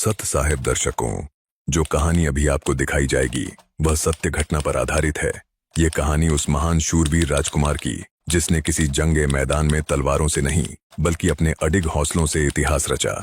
सत साहेब दर्शकों, जो कहानी अभी आपको दिखाई जाएगी वह सत्य घटना पर आधारित है। ये कहानी उस महान शूरवीर राजकुमार की जिसने किसी जंगे मैदान में तलवारों से नहीं बल्कि अपने अडिग हौसलों से इतिहास रचा।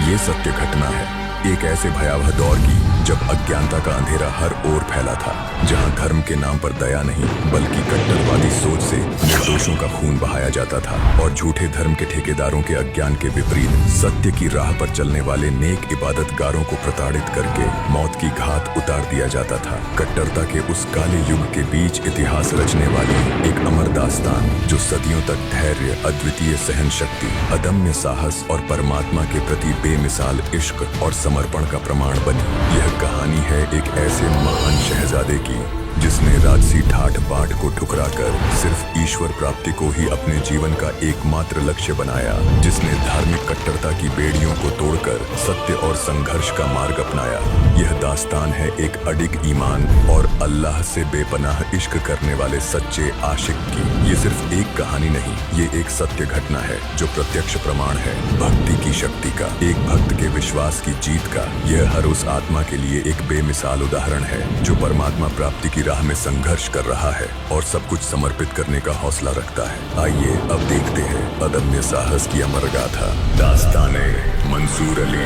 ये सत्य घटना है एक ऐसे भयावह दौर की जब अज्ञानता का अंधेरा हर ओर फैला था, जहां धर्म के नाम पर दया नहीं बल्कि कट्टरवादी सोच से निर्दोषों का खून बहाया जाता था और झूठे धर्म के ठेकेदारों के अज्ञान के विपरीत सत्य की राह पर चलने वाले नेक इबादतगारों को प्रताड़ित करके मौत की घात उतार दिया जाता था। कट्टरता के उस काले युग के बीच इतिहास रचने वाली एक अमर दास्तान जो सदियों तक धैर्य, अद्वितीय सहन शक्ति, अदम्य साहस और परमात्मा के प्रति बेमिसाल इश्क और समर्पण का प्रमाण बनी। यह कहानी है एक ऐसे महान शहजादे की जिसने राजसी ठाठ बाट को ठुकराकर सिर्फ ईश्वर प्राप्ति को ही अपने जीवन का एकमात्र लक्ष्य बनाया, जिसने धार्मिक कट्टरता की बेड़ियों को तोड़कर सत्य और संघर्ष का मार्ग अपनाया। यह दास्तान है एक अडिग ईमान और अल्लाह से बेपनाह इश्क करने वाले सच्चे आशिक की। ये सिर्फ एक कहानी नहीं, ये एक सत्य घटना है जो प्रत्यक्ष प्रमाण है भक्ति की शक्ति का, एक भक्त के विश्वास की जीत का। यह हर उस आत्मा के लिए एक बेमिसाल उदाहरण है जो परमात्मा प्राप्ति की राह में संघर्ष कर रहा है और सब कुछ समर्पित करने का हौसला रखता है। आइए अब देखते हैं अदम्य साहस की अमर गाथा, दास्ताने मंसूर अली।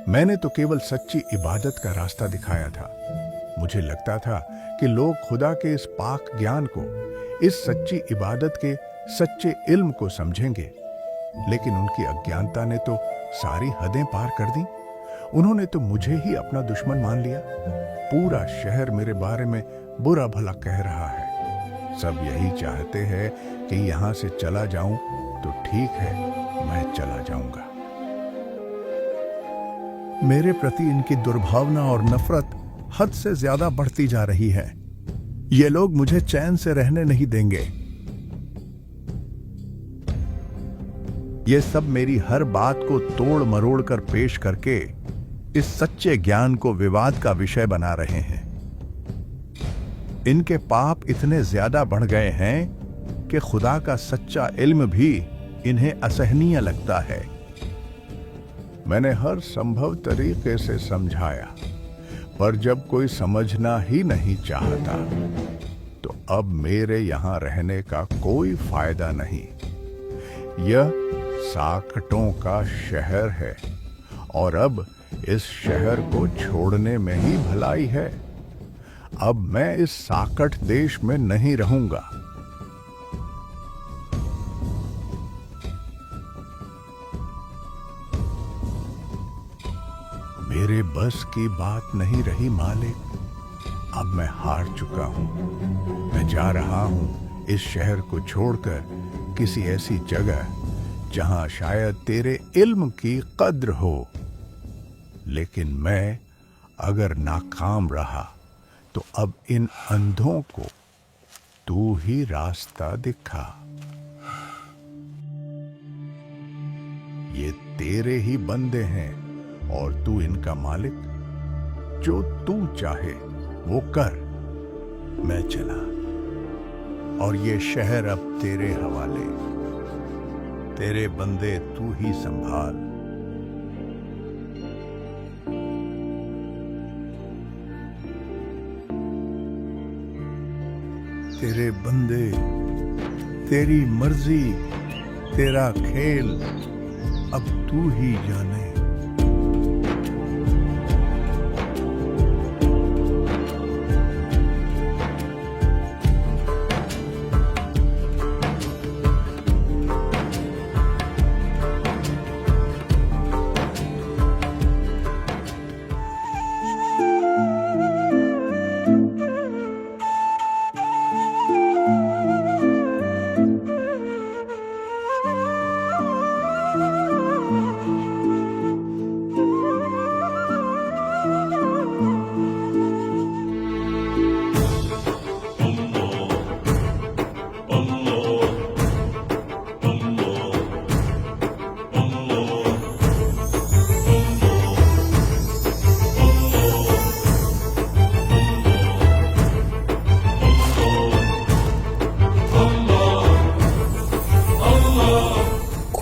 मैंने तो केवल सच्ची इबादत का रास्ता दिखाया था। मुझे लगता था कि लोग खुदा के इस पाक ज्ञान को, इस सच्ची इबादत के सच्चे इल्म को समझेंगे, लेकिन उनकी अज्ञानता ने तो सारी हदें पार कर दी। उन्होंने तो मुझे ही अपना दुश्मन मान लिया। पूरा शहर मेरे बारे में बुरा भला कह रहा है। सब यही चाहते हैं कि यहां से चला जाऊं, तो ठीक है, मैं चला जाऊंगा। मेरे प्रति इनकी दुर्भावना और नफरत हद से ज्यादा बढ़ती जा रही है। ये लोग मुझे चैन से रहने नहीं देंगे। ये सब मेरी हर बात को तोड़ मरोड़ कर पेश करके इस सच्चे ज्ञान को विवाद का विषय बना रहे हैं। इनके पाप इतने ज्यादा बढ़ गए हैं कि खुदा का सच्चा इल्म भी इन्हें असहनीय लगता है। मैंने हर संभव तरीके से समझाया, पर जब कोई समझना ही नहीं चाहता, तो अब मेरे यहां रहने का कोई फायदा नहीं। यह साकटों का शहर है और अब इस शहर को छोड़ने में ही भलाई है। अब मैं इस साकट देश में नहीं रहूंगा। मेरे बस की बात नहीं रही मालिक। अब मैं हार चुका हूं। मैं जा रहा हूं इस शहर को छोड़कर किसी ऐसी जगह जहां शायद तेरे इल्म की कद्र हो। लेकिन मैं अगर नाकाम रहा तो अब इन अंधों को तू ही रास्ता दिखा। ये तेरे ही बंदे हैं और तू इनका मालिक। जो तू चाहे वो कर। मैं चला और ये शहर अब तेरे हवाले। तेरे बंदे तू ही संभाल। तेरे बंदे, तेरी मर्जी, तेरा खेल, अब तू ही जाने।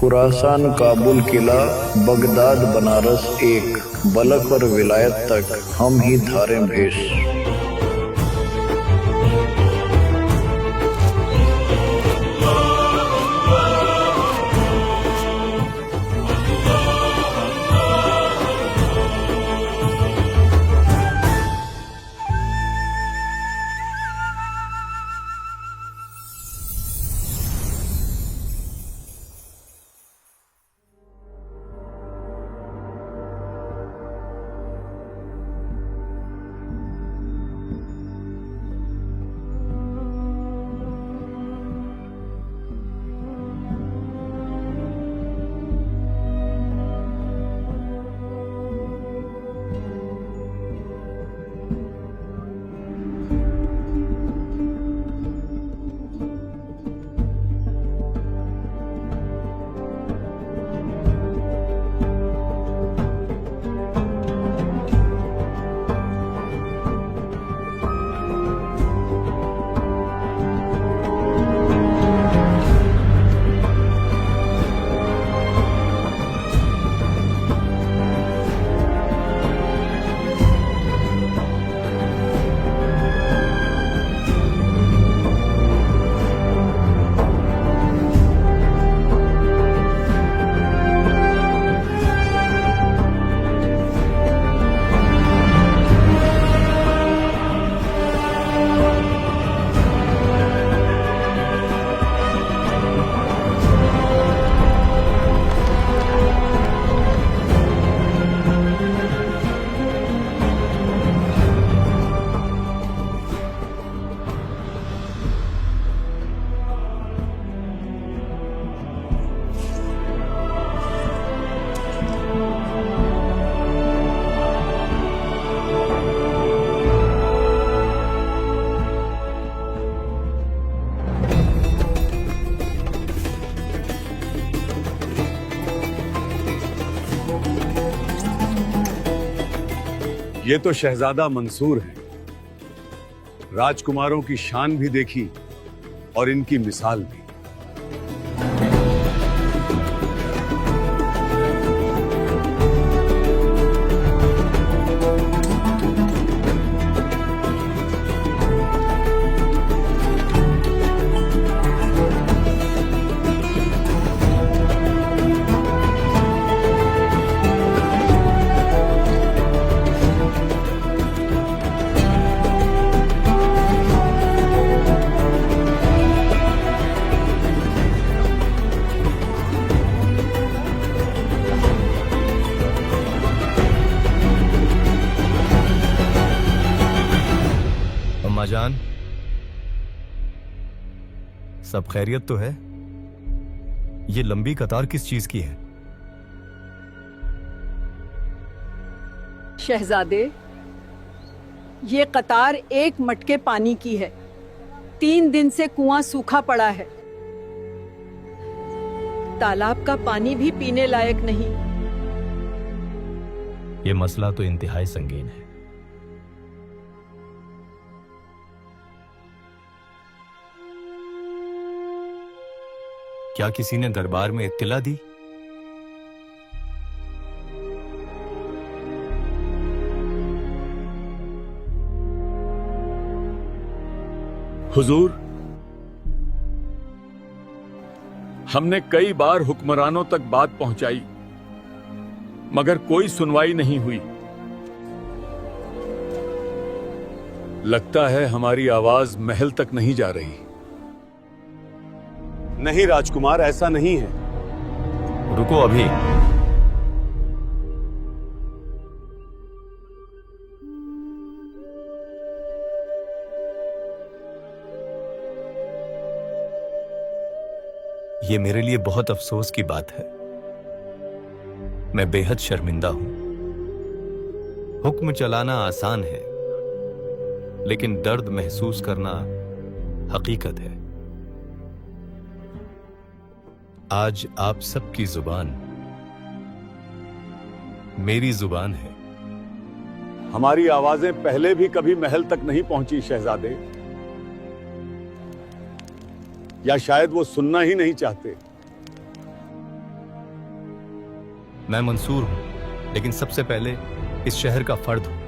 खुरासान, काबुल किला, बगदाद, बनारस एक, बलख और विलायत तक हम ही धारें भेष। ये तो शहजादा मंसूर हैं। राजकुमारों की शान भी देखी और इनकी मिसाल भी। जान, सब खैरियत तो है? ये लंबी कतार किस चीज की है? शहजादे, ये कतार एक मटके पानी की है। 3 दिन से कुआं सूखा पड़ा है। तालाब का पानी भी पीने लायक नहीं। ये मसला तो इंतहाई संगीन है। क्या किसी ने दरबार में इत्तिला दी? हुजूर, हमने कई बार हुक्मरानों तक बात पहुंचाई, मगर कोई सुनवाई नहीं हुई। लगता है हमारी आवाज महल तक नहीं जा रही। नहीं राजकुमार, ऐसा नहीं है। रुको अभी। ये मेरे लिए बहुत अफसोस की बात है। मैं बेहद शर्मिंदा हूं। हुक्म चलाना आसान है, लेकिन दर्द महसूस करना हकीकत है। आज आप सबकी जुबान मेरी जुबान है। हमारी आवाजें पहले भी कभी महल तक नहीं पहुंची शहजादे, या शायद वो सुनना ही नहीं चाहते। मैं मंसूर हूं, लेकिन सबसे पहले इस शहर का फर्द हूं।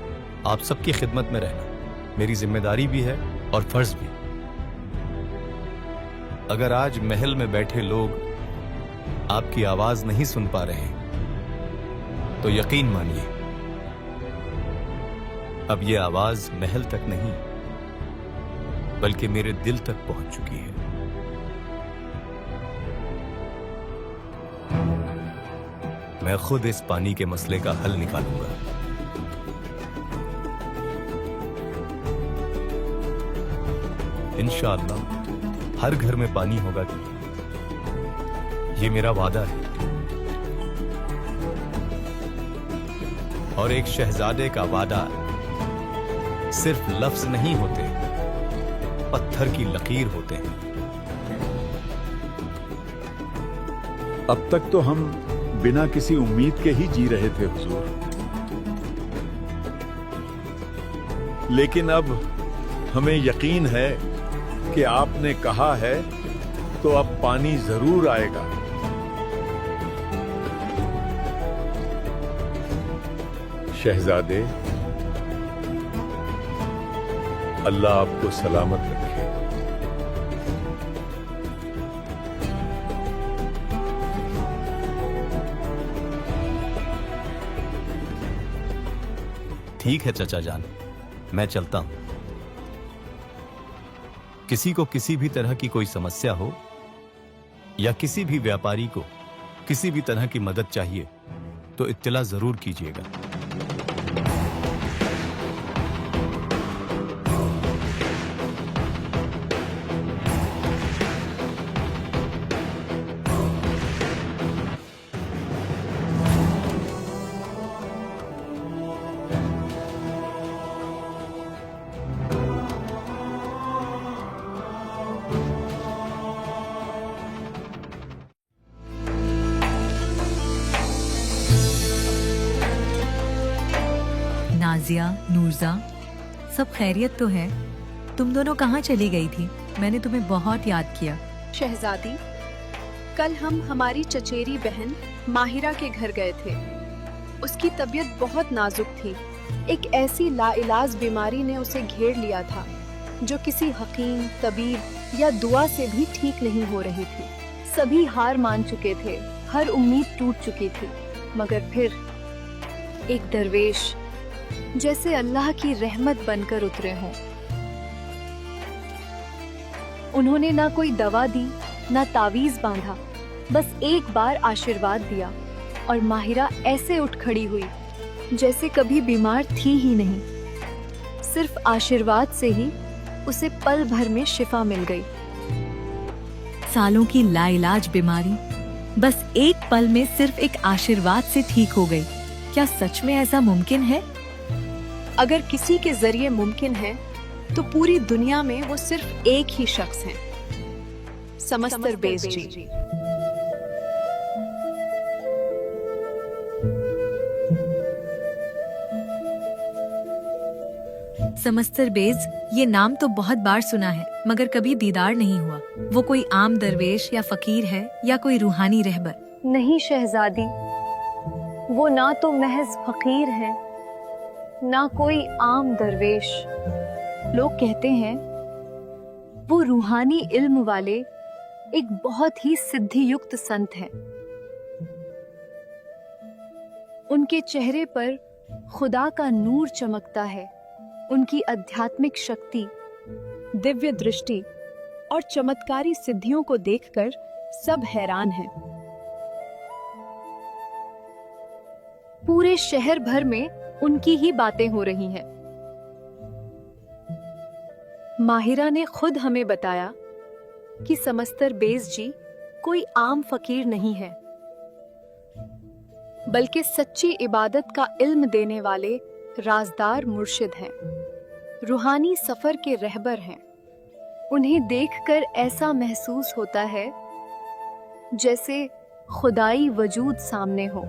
आप सबकी खिदमत में रहना मेरी जिम्मेदारी भी है और फर्ज भी। अगर आज महल में बैठे लोग आपकी आवाज नहीं सुन पा रहे हैं, तो यकीन मानिए अब यह आवाज महल तक नहीं बल्कि मेरे दिल तक पहुंच चुकी है। मैं खुद इस पानी के मसले का हल निकालूंगा। इंशाअल्लाह हर घर में पानी होगा, ये मेरा वादा है। और एक शहजादे का वादा सिर्फ लफ्ज नहीं होते, पत्थर की लकीर होते हैं। अब तक तो हम बिना किसी उम्मीद के ही जी रहे थे हुजूर, लेकिन अब हमें यकीन है कि आपने कहा है तो अब पानी जरूर आएगा। शहजादे, अल्लाह आपको सलामत रखे। ठीक है चचा जान, मैं चलता हूं। किसी को किसी भी तरह की कोई समस्या हो या किसी भी व्यापारी को किसी भी तरह की मदद चाहिए तो इत्तला जरूर कीजिएगा। नाजिया, नूरजा, सब खैरियत तो है? तुम दोनों कहाँ चली गई थी? मैंने तुम्हें बहुत याद किया। शहजादी, कल हम हमारी चचेरी बहन माहिरा के घर गए थे। उसकी तबीयत बहुत नाजुक थी। एक ऐसी लाइलाज बीमारी ने उसे घेर लिया था जो किसी हकीम, तबीब या दुआ से भी ठीक नहीं हो रही थी। सभी हार मान चुके थे, हर उम्मीद टूट चुकी थी, मगर फिर एक दरवेश जैसे अल्लाह की रहमत बनकर उतरे हों। उन्होंने ना कोई दवा दी, ना तावीज बांधा, बस एक बार आशीर्वाद दिया और माहिरा ऐसे उठ खड़ी हुई जैसे कभी बीमार थी ही नहीं। सिर्फ आशीर्वाद से ही उसे पल भर में शिफा मिल गई। सालों की लाइलाज बीमारी बस एक पल में सिर्फ एक आशीर्वाद से ठीक हो गई। क्या सच में ऐसा मुमकिन है? अगर किसी के जरिए मुमकिन है तो पूरी दुनिया में वो सिर्फ एक ही शख्स हैं, समस्तर बेज जी। समस्तर बेज, ये नाम तो बहुत बार सुना है मगर कभी दीदार नहीं हुआ। वो कोई आम दरवेश या फकीर है या कोई रूहानी रहबर? नहीं शहजादी, वो ना तो महज फकीर है ना कोई आम दरवेश। लोग कहते हैं वो रूहानी इल्म वाले एक बहुत ही सिद्धि युक्त संत हैं। उनके चेहरे पर खुदा का नूर चमकता है। उनकी आध्यात्मिक शक्ति, दिव्य दृष्टि और चमत्कारी सिद्धियों को देखकर सब हैरान हैं। पूरे शहर भर में उनकी ही बातें हो रही हैं। माहिरा ने खुद हमें बताया कि समस्तर बेज जी कोई आम फकीर नहीं है, बल्कि सच्ची इबादत का इल्म देने वाले राजदार मुर्शिद हैं, रूहानी सफर के रहबर हैं। उन्हें देखकर ऐसा महसूस होता है जैसे खुदाई वजूद सामने हो।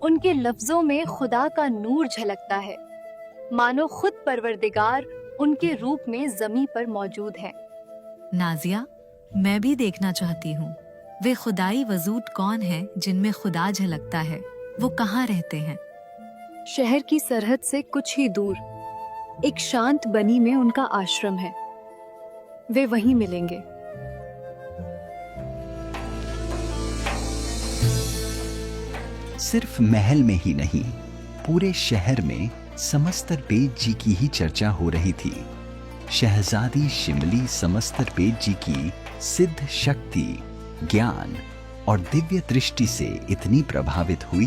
उनके लफ्जों में खुदा का नूर झलकता है, मानो खुद परवरदिगार उनके रूप में जमीन पर मौजूद है। नाजिया, मैं भी देखना चाहती हूँ। वे खुदाई वजूद कौन हैं जिनमें खुदा झलकता है? वो कहाँ रहते हैं? शहर की सरहद से कुछ ही दूर एक शांत बनी में उनका आश्रम है। वे वहीं मिलेंगे। सिर्फ महल में ही नहीं, पूरे शहर में समस्तर बेद जी की ही चर्चा हो रही थी। शहजादी शिमली समस्तर बेद जी की सिद्ध शक्ति, ज्ञान और दिव्य दृष्टि से इतनी प्रभावित हुई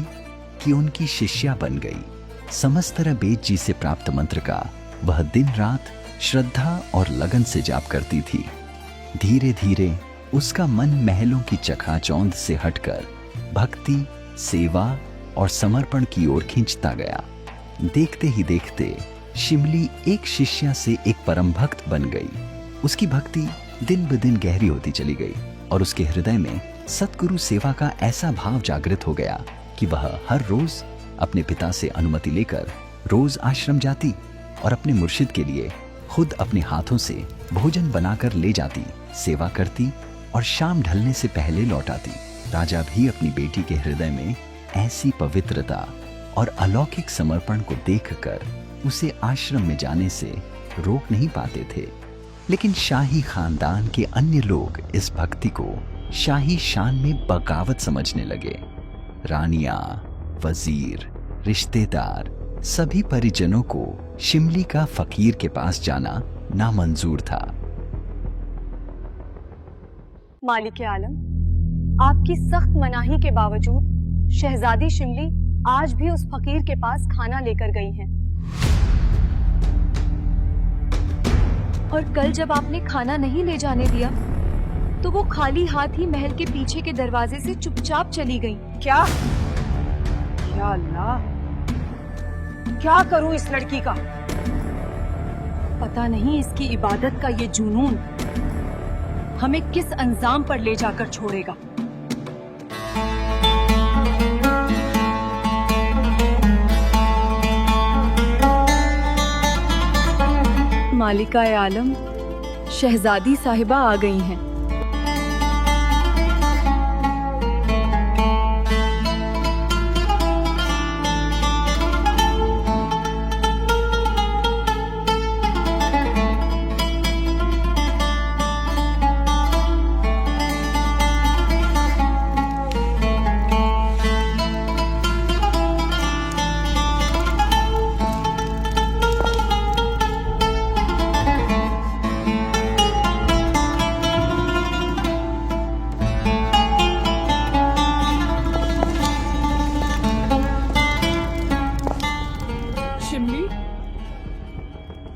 कि उनकी शिष्या बन गई। समस्तर बेद जी से प्राप्त मंत्र का वह दिन रात श्रद्धा और लगन से जाप करती थी। धीरे धीरे उसका मन महलों की चकाचौंध से हटकर भक्ति, सेवा और समर्पण की ओर खींचता गया। देखते ही देखते शिमली एक शिष्या से एक परम भक्त बन गई। उसकी भक्ति दिन ब दिन गहरी होती चली गई और उसके हृदय में सतगुरु सेवा का ऐसा भाव जागृत हो गया कि वह हर रोज अपने पिता से अनुमति लेकर रोज आश्रम जाती और अपने मुर्शिद के लिए खुद अपने हाथों से भोजन बनाकर ले जाती, सेवा करती और शाम ढलने से पहले लौट आती। राजा भी अपनी बेटी के हृदय में ऐसी पवित्रता और अलौकिक समर्पण को देखकर उसे आश्रम में जाने से रोक नहीं पाते थे। लेकिन शाही खानदान के अन्य लोग इस भक्ति को शाही शान में बगावत समझने लगे। रानियां, वजीर, रिश्तेदार, सभी परिजनों को शिमली का फकीर के पास जाना नामंजूर था। मालिक आलम, आपकी सख्त मनाही के बावजूद शहजादी शिमली आज भी उस फकीर के पास खाना लेकर गई हैं। और कल जब आपने खाना नहीं ले जाने दिया तो वो खाली हाथ ही महल के पीछे के दरवाजे से चुपचाप चली गईं। क्या? या अल्लाह, क्या करूं इस लड़की का? पता नहीं इसकी इबादत का ये जुनून हमें किस अंजाम पर ले जाकर छोड़ेगा। मालिका आलम, शहजादी साहिबा आ गई हैं।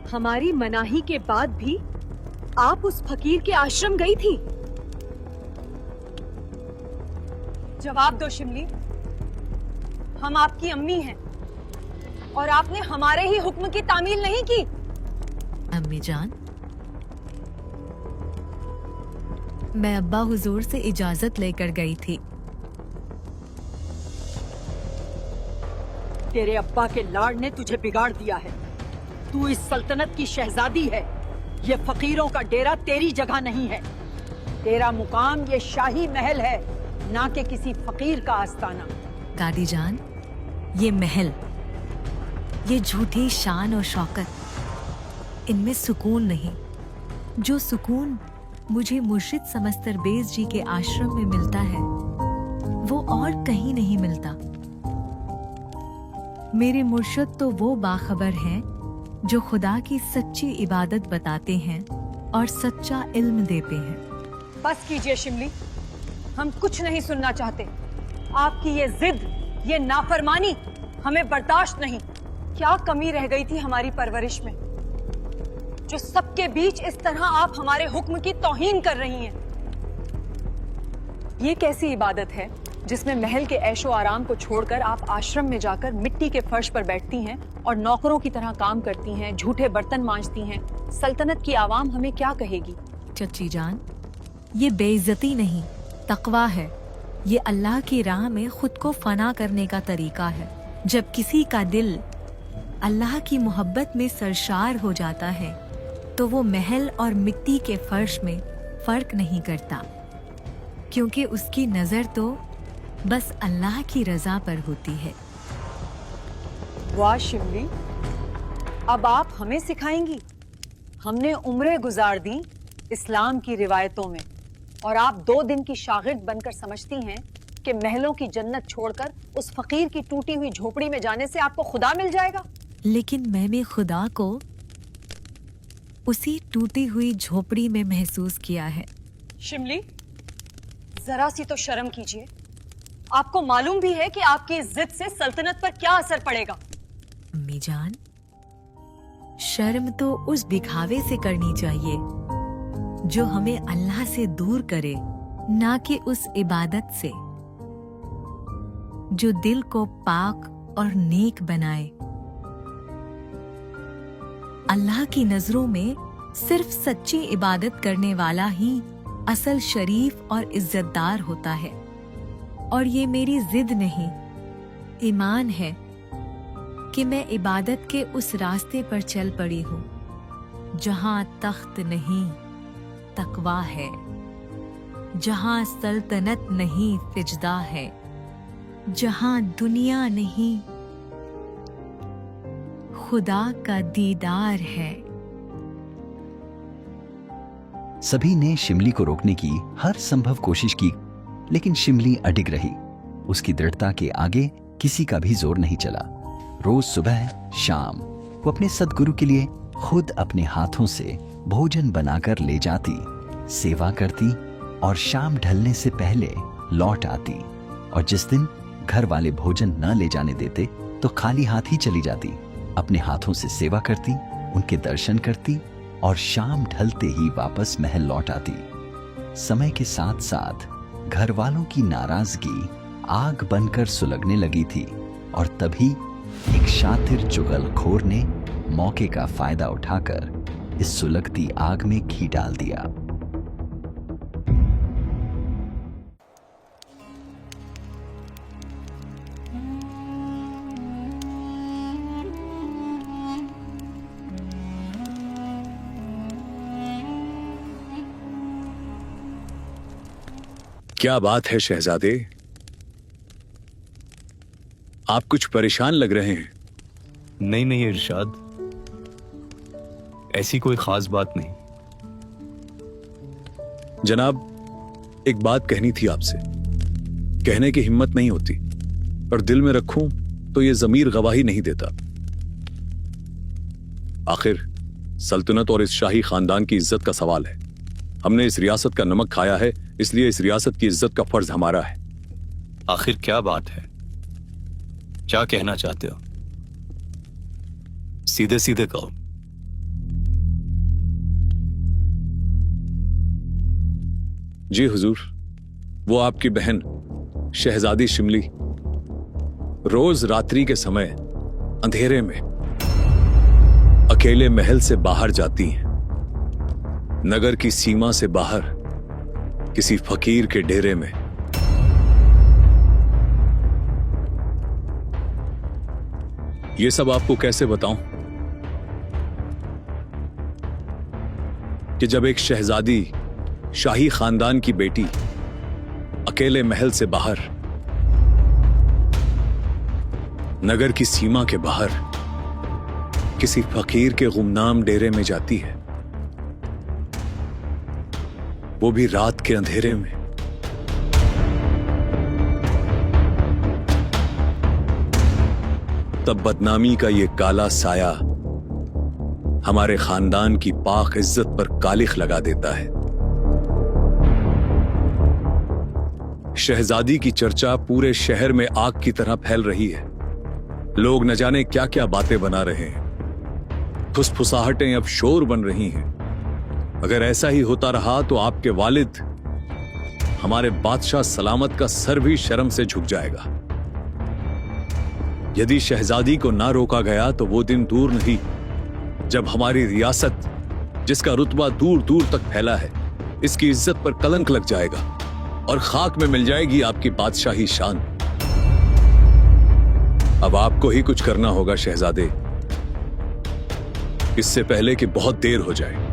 हमारी मनाही के बाद भी आप उस फकीर के आश्रम गई थी? जवाब दो शिमली, हम आपकी अम्मी हैं और आपने हमारे ही हुक्म की तामील नहीं की। अम्मी जान, मैं अब्बा हुजूर से इजाजत लेकर गई थी। तेरे अब्बा के लाड़ ने तुझे बिगाड़ दिया है। तू इस सल्तनत की शहजादी है। ये फकीरों का डेरा तेरी जगह नहीं है। तेरा मुकाम ये शाही महल है, ना कि किसी फकीर का आस्ताना। दादी जान, ये महल, ये झूठी शान और शौकत, इनमें सुकून नहीं। जो सुकून मुझे मुर्शिद समस्तर बेज जी के आश्रम में मिलता है वो और कहीं नहीं मिलता। मेरे मुर्शिद तो वो बाखबर हैं जो खुदा की सच्ची इबादत बताते हैं और सच्चा इल्म देते हैं। बस कीजिए शिमली, हम कुछ नहीं सुनना चाहते। आपकी ये जिद, ये नाफरमानी हमें बर्दाश्त नहीं। क्या कमी रह गई थी हमारी परवरिश में जो सबके बीच इस तरह आप हमारे हुक्म की तौहीन कर रही हैं? ये कैसी इबादत है जिसमें महल के ऐशो आराम को छोड़कर आप आश्रम में जाकर मिट्टी के फर्श पर बैठती हैं और नौकरों की तरह काम करती हैं, झूठे बर्तन मांजती हैं? सल्तनत की आवाम हमें क्या कहेगी? चच्ची जान, ये बेइज्जती नहीं, तकवा है। ये अल्लाह की राह में खुद को फना करने का तरीका है। जब किसी का दिल अल्लाह की मोहब्बत में सरशार हो जाता है तो वो महल और मिट्टी के फर्श में फर्क नहीं करता। क्योंकि उसकी नजर तो बस अल्लाह की रजा पर होती है। वाह शिमली, अब आप हमें सिखाएंगी? हमने उम्रें गुजार दी इस्लाम की रिवायतों में, और आप 2 दिन की शागिर्द बनकर समझती हैं कि महलों की जन्नत छोड़कर उस फकीर की टूटी हुई झोपड़ी में जाने से आपको खुदा मिल जाएगा। लेकिन मैंने खुदा को उसी टूटी हुई झोपड़ी में महसूस किया है। शिमली, जरा सी तो शर्म कीजिए। आपको मालूम भी है कि आपकी इस जिद से सल्तनत पर क्या असर पड़ेगा। अम्मी जान, शर्म तो उस दिखावे से करनी चाहिए जो हमें अल्लाह से दूर करे, ना कि उस इबादत से जो दिल को पाक और नेक बनाए। अल्लाह की नजरों में सिर्फ सच्ची इबादत करने वाला ही असल शरीफ और इज्जतदार होता है। और ये मेरी जिद नहीं, ईमान है कि मैं इबादत के उस रास्ते पर चल पड़ी हूँ जहाँ तख्त नहीं तकवा है, जहाँ सल्तनत नहीं सिजदा है, जहाँ दुनिया नहीं खुदा का दीदार है। सभी ने शिमली को रोकने की हर संभव कोशिश की, लेकिन शिमली अडिग रही। उसकी दृढ़ता के आगे किसी का भी जोर नहीं चला। रोज सुबह शाम वो अपने सद्गुरु के लिए खुद अपने हाथों से भोजन बनाकर ले जाती, सेवा करती और शाम ढलने से पहले लौट आती। और जिस दिन घर वाले भोजन न ले जाने देते तो खाली हाथ ही चली जाती। अपने हाथों से सेवा करती, उनके दर्शन करती और शाम ढलते ही वापस महल लौट आती। समय के साथ साथ घर वालों की नाराजगी आग बनकर सुलगने लगी थी, और तभी एक शातिर चुगलखोर ने मौके का फायदा उठाकर इस सुलगती आग में घी डाल दिया। क्या बात है शहजादे, आप कुछ परेशान लग रहे हैं। नहीं नहीं इरशाद, ऐसी कोई खास बात नहीं। जनाब, एक बात कहनी थी आपसे। कहने की हिम्मत नहीं होती, पर दिल में रखूं तो यह ज़मीर गवाही नहीं देता। आखिर सल्तनत और इस शाही खानदान की इज्जत का सवाल है। हमने इस रियासत का नमक खाया है, इसलिए इस रियासत की इज्जत का फर्ज हमारा है। आखिर क्या बात है, क्या कहना चाहते हो? सीधे सीधे कहो। जी हुजूर, वो आपकी बहन शहजादी शिमली रोज रात्रि के समय अंधेरे में अकेले महल से बाहर जाती हैं, नगर की सीमा से बाहर किसी फकीर के डेरे में। ये सब आपको कैसे बताऊं कि जब एक शहजादी शाही खानदान की बेटी अकेले महल से बाहर नगर की सीमा के बाहर किसी फकीर के गुमनाम डेरे में जाती है, वो भी रात के अंधेरे में, तब बदनामी का ये काला साया हमारे खानदान की पाक इज्जत पर कालिख लगा देता है। शहजादी की चर्चा पूरे शहर में आग की तरह फैल रही है। लोग न जाने क्या क्या बातें बना रहे हैं, फुसफुसाहटें अब शोर बन रही हैं। अगर ऐसा ही होता रहा तो आपके वालिद, हमारे बादशाह सलामत का सर भी शर्म से झुक जाएगा। यदि शहजादी को ना रोका गया तो वो दिन दूर नहीं जब हमारी रियासत, जिसका रुतबा दूर दूर तक फैला है, इसकी इज्जत पर कलंक लग जाएगा और खाक में मिल जाएगी आपकी बादशाही शान। अब आपको ही कुछ करना होगा शहजादे, इससे पहले कि बहुत देर हो जाए।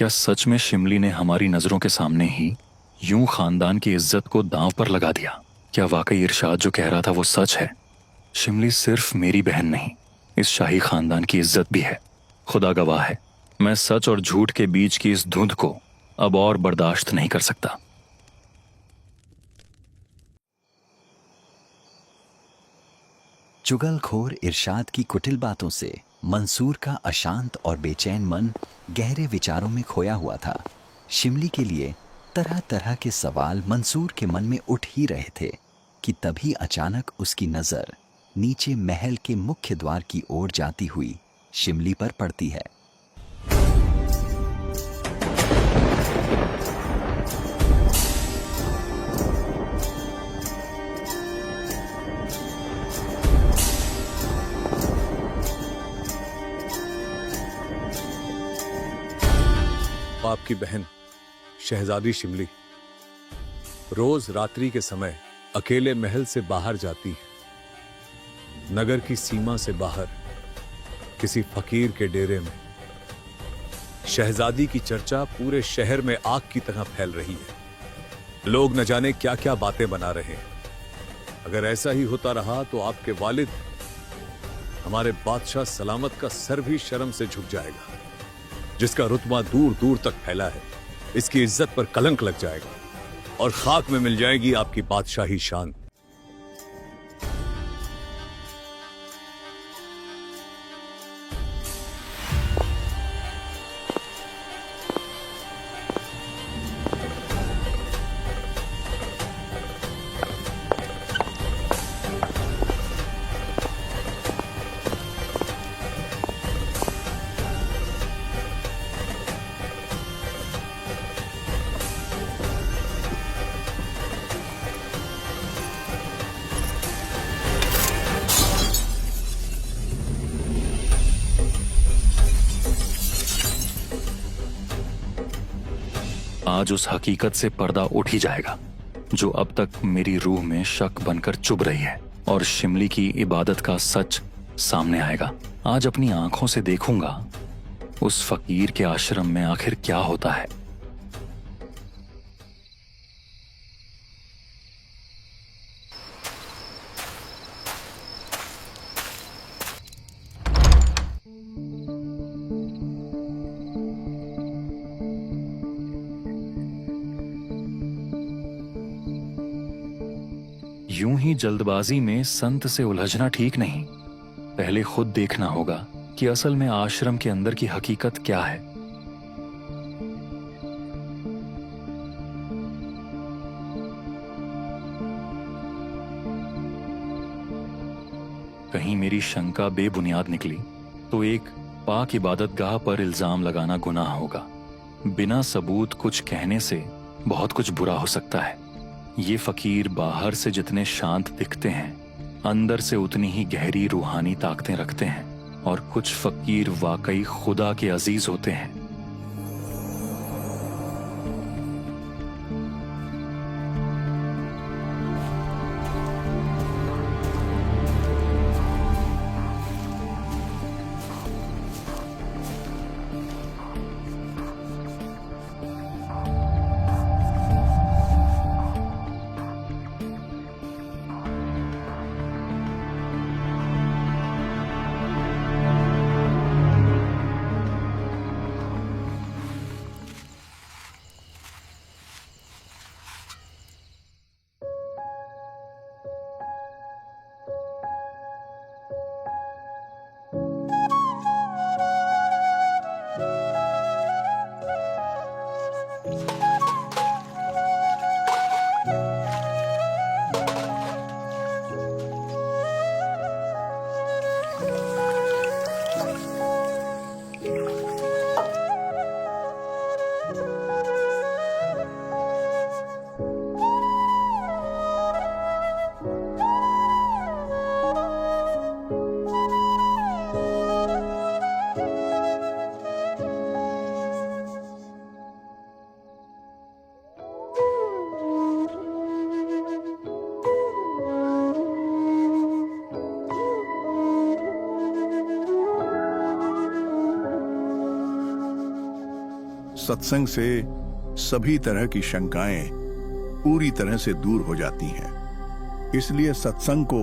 क्या सच में शिमली ने हमारी नजरों के सामने ही यूं खानदान की इज्जत को दांव पर लगा दिया? क्या वाकई इरशाद जो कह रहा था वो सच है? शिमली सिर्फ मेरी बहन नहीं, इस शाही खानदान की इज्जत भी है। खुदा गवाह है, मैं सच और झूठ के बीच की इस धुंध को अब और बर्दाश्त नहीं कर सकता। चुगलखोर इरशाद की कुटिल बातों से मंसूर का अशांत और बेचैन मन गहरे विचारों में खोया हुआ था। शिमली के लिए तरह तरह के सवाल मंसूर के मन में उठ ही रहे थे कि तभी अचानक उसकी नजर नीचे महल के मुख्य द्वार की ओर जाती हुई शिमली पर पड़ती है। आपकी बहन शहजादी शिमली रोज रात्रि के समय अकेले महल से बाहर जाती है। नगर की सीमा से बाहर किसी फकीर के डेरे में शहजादी की चर्चा पूरे शहर में आग की तरह फैल रही है। लोग न जाने क्या क्या बातें बना रहे हैं। अगर ऐसा ही होता रहा तो आपके वालिद हमारे बादशाह सलामत का सर भी शर्म से झुक जाएगा। जिसका रुतबा दूर दूर तक फैला है, इसकी इज्जत पर कलंक लग जाएगा और खाक में मिल जाएगी आपकी बादशाही शान। आज उस हकीकत से पर्दा उठ ही जाएगा जो अब तक मेरी रूह में शक बनकर चुभ रही है, और शिमली की इबादत का सच सामने आएगा। आज अपनी आंखों से देखूंगा उस फकीर के आश्रम में आखिर क्या होता है। यूं ही जल्दबाजी में संत से उलझना ठीक नहीं। पहले खुद देखना होगा कि असल में आश्रम के अंदर की हकीकत क्या है। कहीं मेरी शंका बेबुनियाद निकली तो एक पाक इबादतगाह पर इल्जाम लगाना गुनाह होगा। बिना सबूत कुछ कहने से बहुत कुछ बुरा हो सकता है। ये फकीर बाहर से जितने शांत दिखते हैं, अंदर से उतनी ही गहरी रूहानी ताकतें रखते हैं, और कुछ फकीर वाकई खुदा के अजीज होते हैं। सत्संग से सभी तरह की शंकाएं पूरी तरह से दूर हो जाती हैं। इसलिए सत्संग को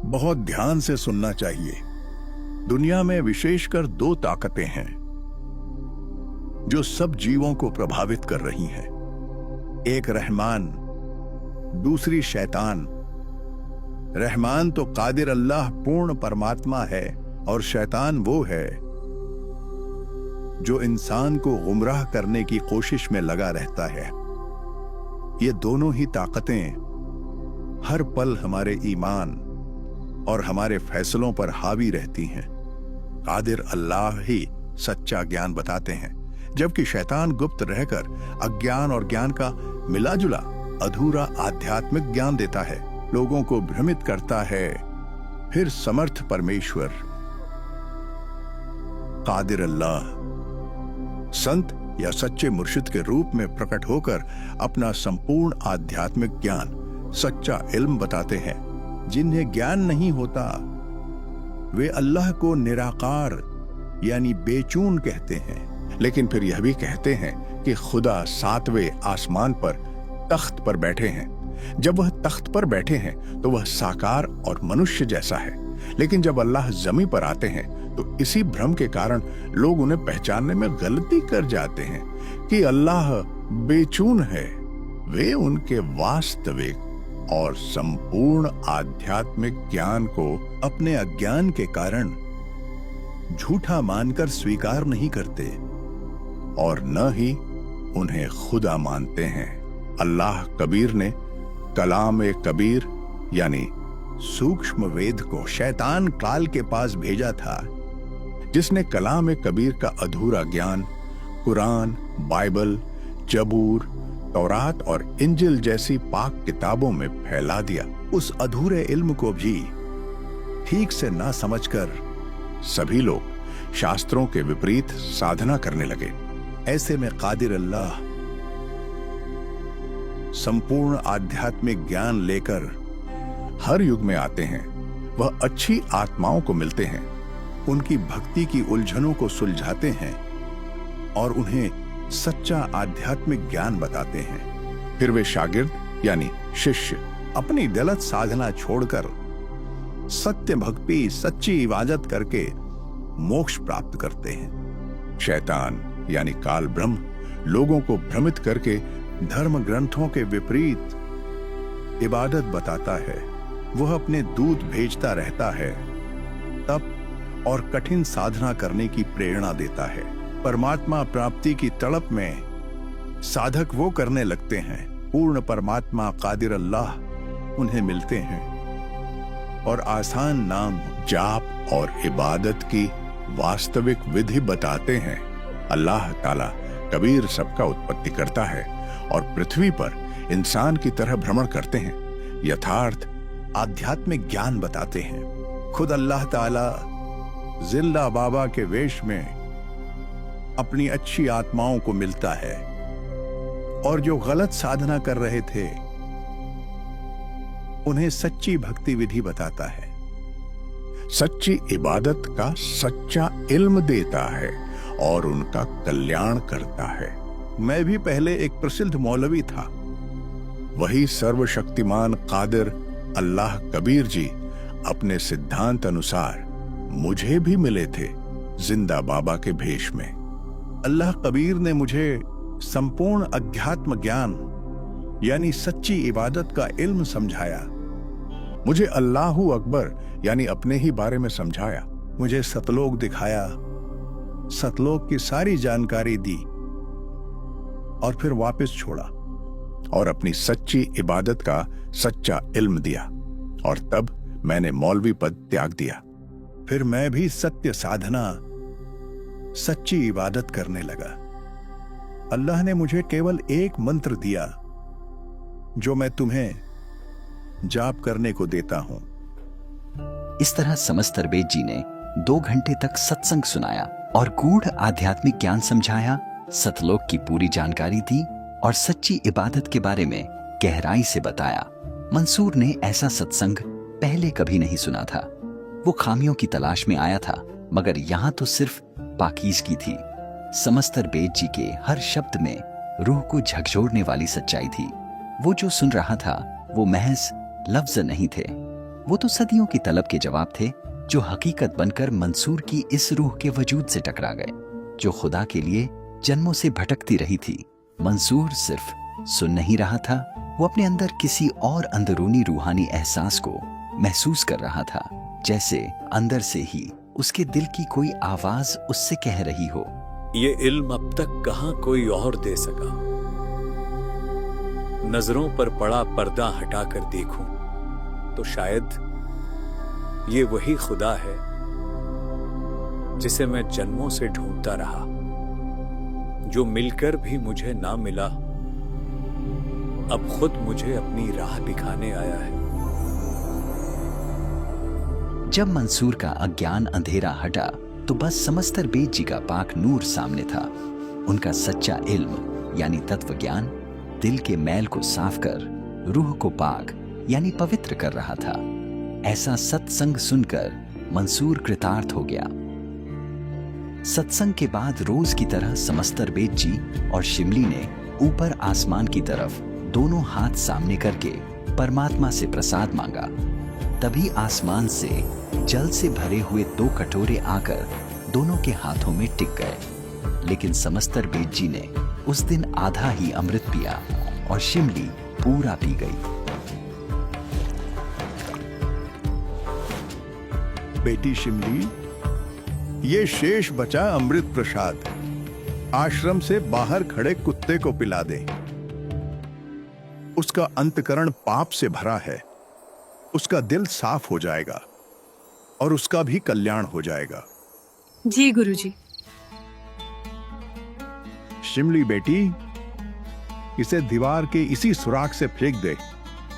बहुत ध्यान से सुनना चाहिए। दुनिया में विशेषकर 2 ताकतें हैं जो सब जीवों को प्रभावित कर रही हैं। एक रहमान, दूसरी शैतान। रहमान तो कादिर अल्लाह पूर्ण परमात्मा है और शैतान वो है जो इंसान को गुमराह करने की कोशिश में लगा रहता है। ये दोनों ही ताकतें हर पल हमारे ईमान और हमारे फैसलों पर हावी रहती हैं। कादिर अल्लाह ही सच्चा ज्ञान बताते हैं, जबकि शैतान गुप्त रहकर अज्ञान और ज्ञान का मिलाजुला अधूरा आध्यात्मिक ज्ञान देता है, लोगों को भ्रमित करता है। फिर समर्थ परमेश्वर कादिर अल्लाह संत या सच्चे मुर्शिद के रूप में प्रकट होकर अपना संपूर्ण आध्यात्मिक ज्ञान, सच्चा इल्म बताते हैं। जिन्हें ज्ञान नहीं होता वे अल्लाह को निराकार यानी बेचून कहते हैं, लेकिन फिर यह भी कहते हैं कि खुदा 7वें आसमान पर तख्त पर बैठे हैं। जब वह तख्त पर बैठे हैं तो वह साकार और मनुष्य जैसा है, लेकिन जब अल्लाह जमीन पर आते हैं तो इसी भ्रम के कारण लोग उन्हें पहचानने में गलती कर जाते हैं कि अल्लाह बेचून है। वे उनके वास्तविक और संपूर्ण आध्यात्मिक ज्ञान को अपने अज्ञान के कारण झूठा मानकर स्वीकार नहीं करते और न ही उन्हें खुदा मानते हैं। अल्लाह कबीर ने कलाम कबीर यानी सूक्ष्म वेद को शैतान काल के पास भेजा था, जिसने कलाम कबीर का अधूरा ज्ञान कुरान, बाइबल, जबूर, तौरात और इंजिल जैसी पाक किताबों में फैला दिया। उस अधूरे इल्म को भी ठीक से ना समझकर सभी लोग शास्त्रों के विपरीत साधना करने लगे। ऐसे में कादिर अल्लाह संपूर्ण आध्यात्मिक ज्ञान लेकर हर युग में आते हैं। वह अच्छी आत्माओं को मिलते हैं, उनकी भक्ति की उलझनों को सुलझाते हैं और उन्हें सच्चा आध्यात्मिक ज्ञान बताते हैं। फिर वे शागिर्द यानी शिष्य अपनी गलत साधना छोड़कर सत्य भक्ति, सच्ची इबादत करके मोक्ष प्राप्त करते हैं। शैतान यानी काल ब्रह्म लोगों को भ्रमित करके धर्म ग्रंथों के विपरीत इबादत बताता है। वह अपने दूत भेजता रहता है, तप और कठिन साधना करने की प्रेरणा देता है। परमात्मा प्राप्ति की तड़प में साधक वो करने लगते हैं, पूर्ण परमात्मा कादिर अल्लाह उन्हें मिलते हैं और आसान नाम जाप और इबादत की वास्तविक विधि बताते हैं। अल्लाह ताला कबीर सबका उत्पत्ति करता है और पृथ्वी पर इंसान की तरह भ्रमण करते हैं, यथार्थ आध्यात्मिक ज्ञान बताते हैं। खुद अल्लाह ताला जिंदा बाबा के वेश में अपनी अच्छी आत्माओं को मिलता है और जो गलत साधना कर रहे थे उन्हें सच्ची भक्ति विधि बताता है, सच्ची इबादत का सच्चा इल्म देता है और उनका कल्याण करता है। मैं भी पहले एक प्रसिद्ध मौलवी था। वही सर्वशक्तिमान कादिर अल्लाह कबीर जी अपने सिद्धांत अनुसार मुझे भी मिले थे जिंदा बाबा के भेष में। अल्लाह कबीर ने मुझे संपूर्ण अध्यात्म ज्ञान यानी सच्ची इबादत का इल्म समझाया। मुझे अल्लाहू अकबर यानी अपने ही बारे में समझाया। मुझे सतलोक दिखाया, सतलोक की सारी जानकारी दी और फिर वापस छोड़ा और अपनी सच्ची इबादत का सच्चा इल्म दिया और तब मैंने मौलवी पद त्याग दिया। फिर मैं भी सत्य साधना, सच्ची इबादत करने लगा। अल्लाह ने मुझे केवल एक मंत्र दिया जो मैं तुम्हें जाप करने को देता हूं। इस तरह समस्तर बेद जी ने 2 घंटे तक सत्संग सुनाया और गूढ़ आध्यात्मिक ज्ञान समझाया, सतलोक की पूरी जानकारी दी और सच्ची इबादत के बारे में गहराई से बताया। मंसूर ने ऐसा सत्संग पहले कभी नहीं सुना था। वो खामियों की तलाश में आया था, मगर यहाँ तो सिर्फ पाकीज़गी थी। समस्तर बेद जी के हर शब्द में रूह को झकझोरने वाली सच्चाई थी। वो जो सुन रहा था वो महज लफ्ज नहीं थे, वो तो सदियों की तलब के जवाब थे जो हकीकत बनकर मंसूर की इस रूह के वजूद से टकरा गए, जो खुदा के लिए जन्मों से भटकती रही थी। मंसूर सिर्फ सुन नहीं रहा था, वो अपने अंदर किसी और अंदरूनी रूहानी एहसास को महसूस कर रहा था, जैसे अंदर से ही उसके दिल की कोई आवाज उससे कह रही हो, ये इल्म अब तक कहां कोई और दे सका। नजरों पर पड़ा पर्दा हटाकर देखूं तो शायद ये वही खुदा है जिसे मैं जन्मों से ढूंढता रहा, जो मिलकर भी मुझे ना मिला, अब खुद मुझे अपनी राह दिखाने आया है। जब मंसूर का अज्ञान अंधेरा हटा तो बस समस्तर बेद जी का पाक नूर सामने था। उनका सच्चा इल्म यानी तत्व ज्ञान दिल के मैल को साफ कर रूह को पाक यानी पवित्र कर रहा था। ऐसा सत्संग सुनकर मंसूर कृतार्थ हो गया। सत्संग के बाद रोज की तरह समस्तर बेद जी और शिमली ने ऊपर आसमान की तरफ दोनों हाथ सामने करके परमात्मा से प्रसाद मांगा। तभी आसमान से जल से भरे हुए 2 कटोरे आकर दोनों के हाथों में टिक गए। लेकिन समस्तर बेद जी ने उस दिन आधा ही अमृत पिया और शिमली पूरा पी गई। बेटी शिमली, ये शेष बचा अमृत प्रसाद आश्रम से बाहर खड़े कुत्ते को पिला दे। उसका अंतकरण पाप से भरा है, उसका दिल साफ हो जाएगा और उसका भी कल्याण हो जाएगा। जी गुरुजी। शिमली बेटी, इसे दीवार के इसी सुराख से फेंक दे,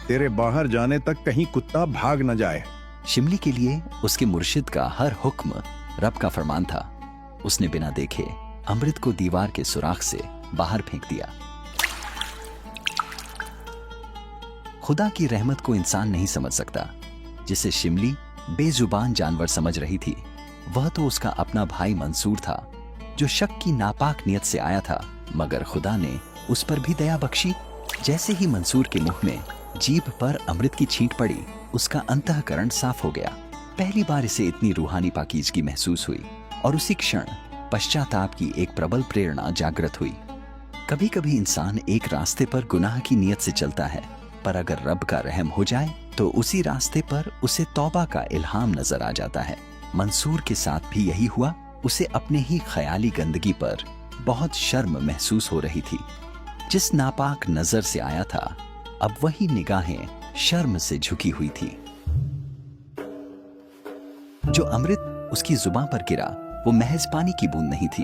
तेरे बाहर जाने तक कहीं कुत्ता भाग न जाए। शिमली के लिए उसके मुर्शिद का हर हुक्म रब का फरमान था। उसने बिना देखे अमृत को दीवार के सुराख से बाहर फेंक दिया। खुदा की रहमत को इंसान नहीं समझ सकता। जिसे शिमली बेजुबान जानवर समझ रही थी, वह तो उसका अपना भाई मंसूर था, जो शक की नापाक नियत से आया था, मगर खुदा ने उस पर भी दया बख्शी। जैसे ही मंसूर के मुंह में जीभ पर अमृत की छींट पड़ी, उसका अंतःकरण साफ हो गया। पहली बार इसे इतनी रूहानी पाकीज़गी महसूस हुई और उसी क्षण पश्चाताप की एक प्रबल प्रेरणा जागृत हुई। कभी कभी इंसान एक रास्ते पर गुनाह की नीयत से चलता है, पर अगर रब का रहम हो जाए तो उसी रास्ते पर उसे तौबा का इल्हाम नजर आ जाता है। मंसूर के साथ भी यही हुआ। उसे अपने ही ख्याली गंदगी पर बहुत शर्म महसूस हो रही थी। जिस नापाक नजर से आया था, अब वही निगाहें शर्म से झुकी हुई थी। जो अमृत उसकी जुबान पर गिरा, वो महज पानी की बूंद नहीं थी,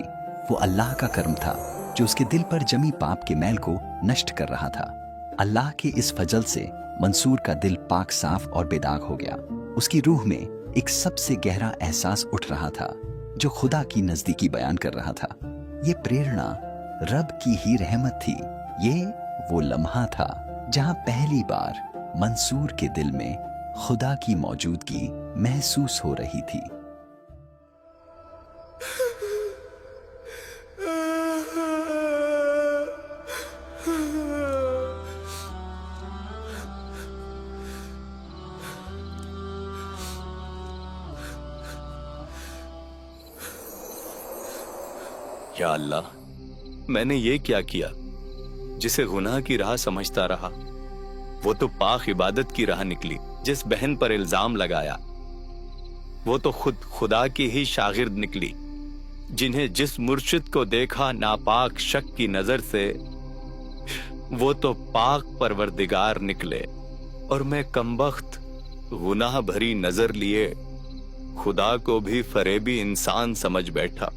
वो अल्लाह का कर्म था जो उसके दिल पर जमी पाप के मैल को नष्ट कर रहा था। अल्लाह के इस फजल से मंसूर का दिल पाक साफ और बेदाग हो गया। उसकी रूह में एक सबसे गहरा एहसास उठ रहा था जो खुदा की नजदीकी बयान कर रहा था। ये प्रेरणा रब की ही रहमत थी। ये वो लम्हा था जहां पहली बार मंसूर के दिल में खुदा की मौजूदगी महसूस हो रही थी। या अल्लाह, मैंने ये क्या किया? जिसे गुनाह की राह समझता रहा, वो तो पाक इबादत की राह निकली। जिस बहन पर इल्जाम लगाया, वो तो खुद खुदा की ही शागिर्द निकली। जिन्हें जिस मुर्शिद को देखा नापाक शक की नजर से, वो तो पाक परवरदिगार निकले। और मैं कमबख्त गुनाह भरी नजर लिए खुदा को भी फरेबी इंसान समझ बैठा।